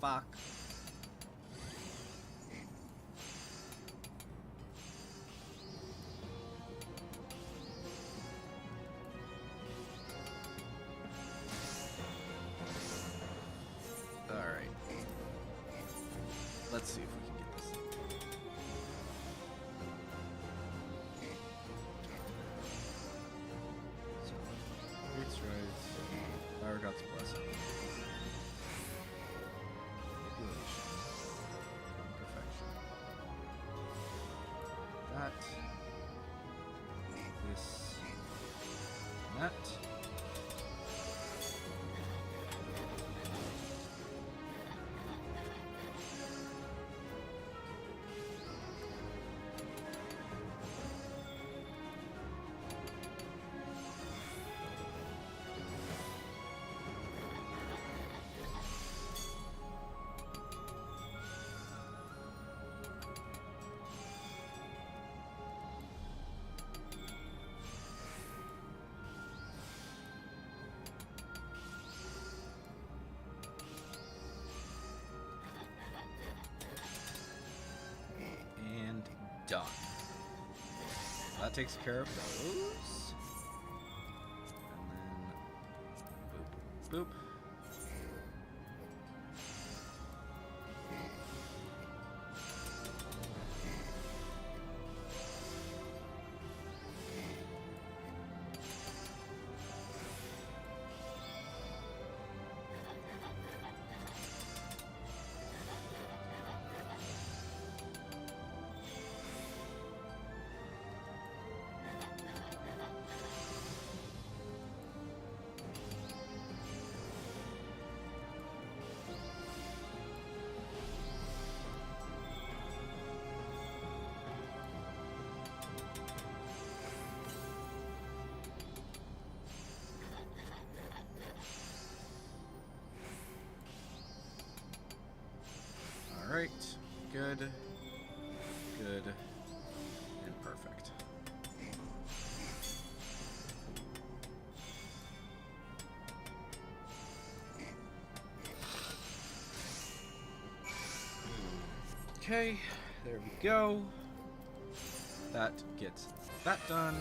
Fuck. All right. Let's see if we can get this. So, Great Strides, Fire God's Blessing. Perfection. That. This. That. And done. That takes care of those. And then boop, boop. Alright, good, good, and perfect. Okay, there we go. That gets that done.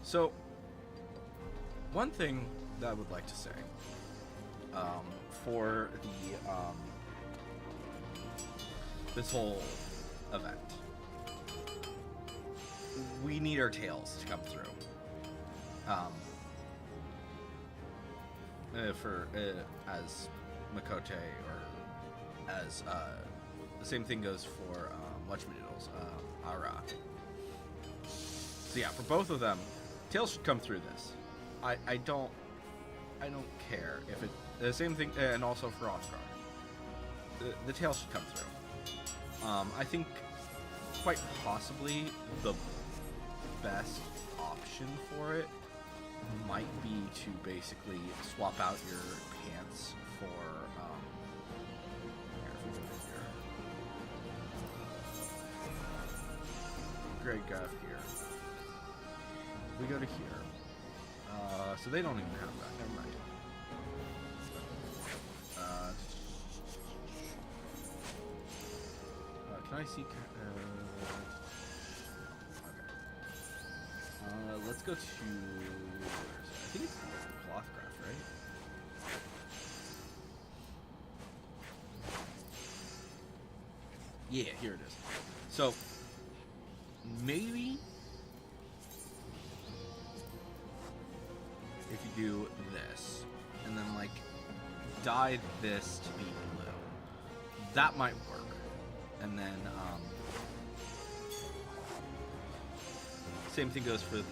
So, one thing that I would like to say for the this whole event, we need our tails to come through. For as Makote, or as the same thing goes for Lunchman Noodles, Ara. So yeah, for both of them, tails should come through this. I don't care if it Same thing, and also for Othgar. The tail should come through. I think quite possibly the best option for it might be to basically swap out your pants for here, if we go to here. Great Guff here. We go to here. So they don't even have that. Never mind. Can I see? Okay. Let's go to. I think it's Clothgraph, right? Yeah, here it is. So maybe if you do this and then like dye this to be blue, that might work. And then same thing goes for the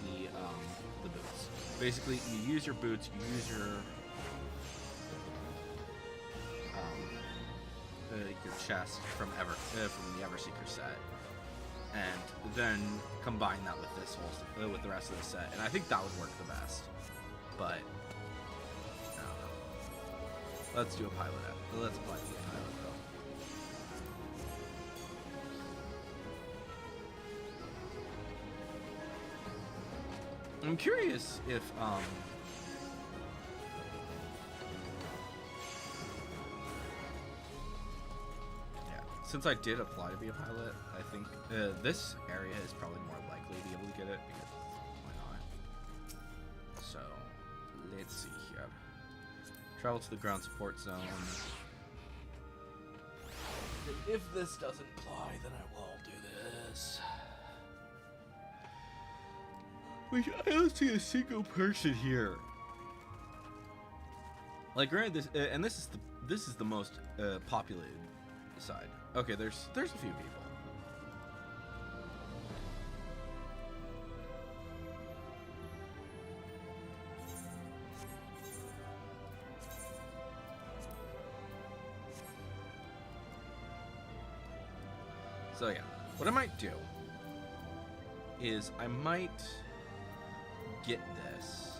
boots. Basically, you use your boots, you use your chest from the Everseeker set, and then combine that with this whole with the rest of the set, and I think that would work the best. But I don't know. Let's do a pilot. Let's apply to the pilot though. I'm curious if since I did apply to be a pilot, I think this area is probably more likely to be able to get it, because why not? So, let's see here. Travel to the ground support zone. If this doesn't apply, then I will do this. I don't see a single person here. Like, granted, this is the most populated side. Okay, there's a few people. So yeah, what I might do is I might get this.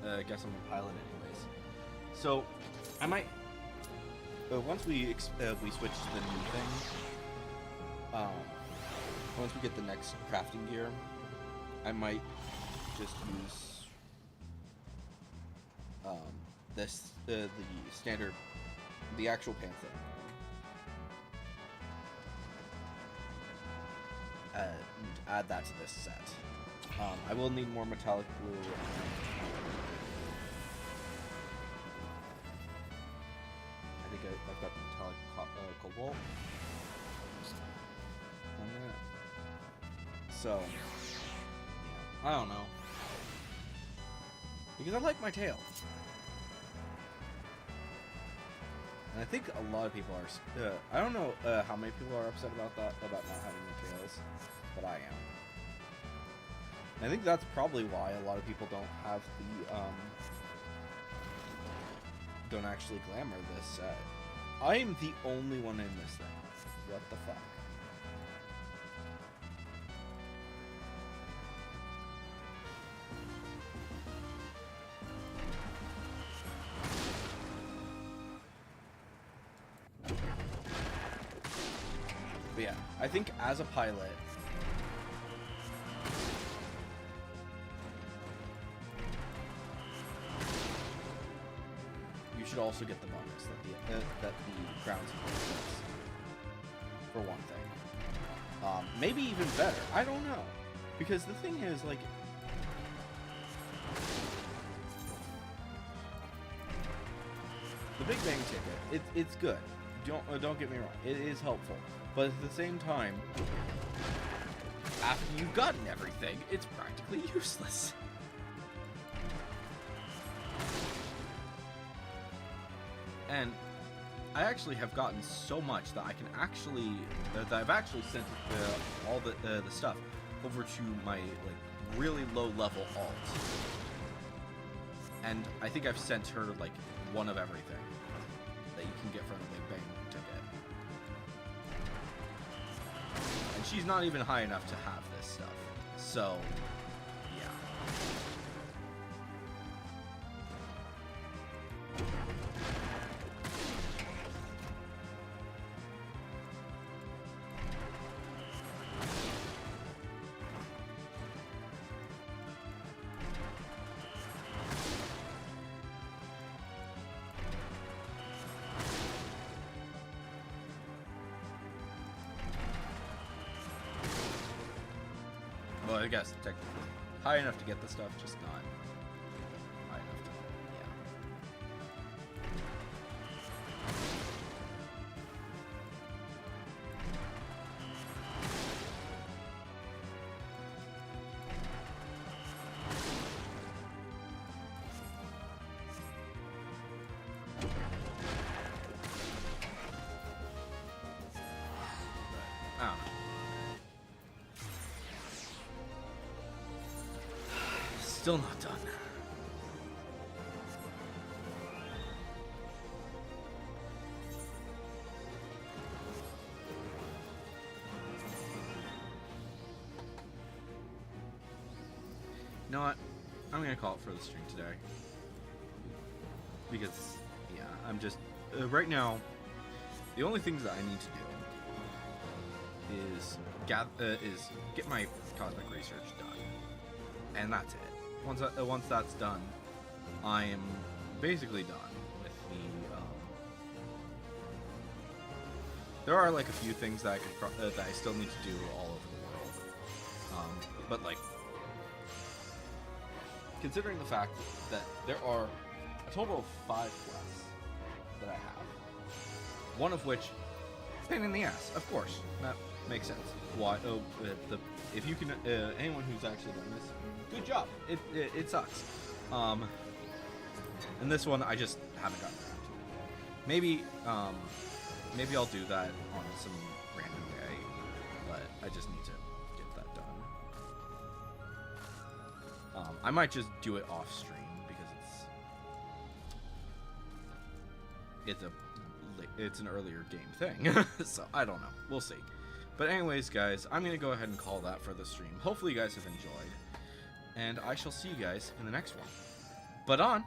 Oh, guess I'm a pilot anyways. So I might once we switch to the new thing. Once we get the next crafting gear, I might just use this the standard, the actual panther. And add that to this set. I will need more metallic blue. I think I've got metallic cobalt on that. So, I don't know. Because I like my tail. And I think a lot of people are. I don't know how many people are upset about that, about not having the tails, but I am. And I think that's probably why a lot of people don't have the don't actually glamour this set. I am the only one in this thing. What the fuck? But yeah, I think as a pilot, you should also get the bonus that the ground support gets, for one thing. Maybe even better. I don't know, because the thing is, like, the Big Bang ticket, it's good. Don't get me wrong. It is helpful. But at the same time, after you've gotten everything, it's practically useless. And I actually have gotten so much that I can actually, that I've actually sent all the stuff over to my, like, really low level alt. And I think I've sent her, like, one of everything that you can get from the Big Bang ticket. And she's not even high enough to have this stuff. So, yeah. Well, I guess technically high enough to get the stuff, just not high enough to, I don't know. Still not done. You know what? I'm gonna call it for the stream today. Because, yeah, I'm just... right now, the only things that I need to do is get my cosmic research done. And that's it. Once that's done, I am basically done with the. There are like a few things that I could that I still need to do all over the world, but like considering the fact that there are a total of 5 quests that I have, one of which pain in the ass, of course, that makes sense. Why? If you can, anyone who's actually done this, good job. It sucks. And this one I just haven't gotten around to. Maybe I'll do that on some random day, but I just need to get that done. I might just do it off stream because it's an earlier game thing. So I don't know. We'll see. But anyways, guys, I'm going to go ahead and call that for the stream. Hopefully you guys have enjoyed. And I shall see you guys in the next one. But on.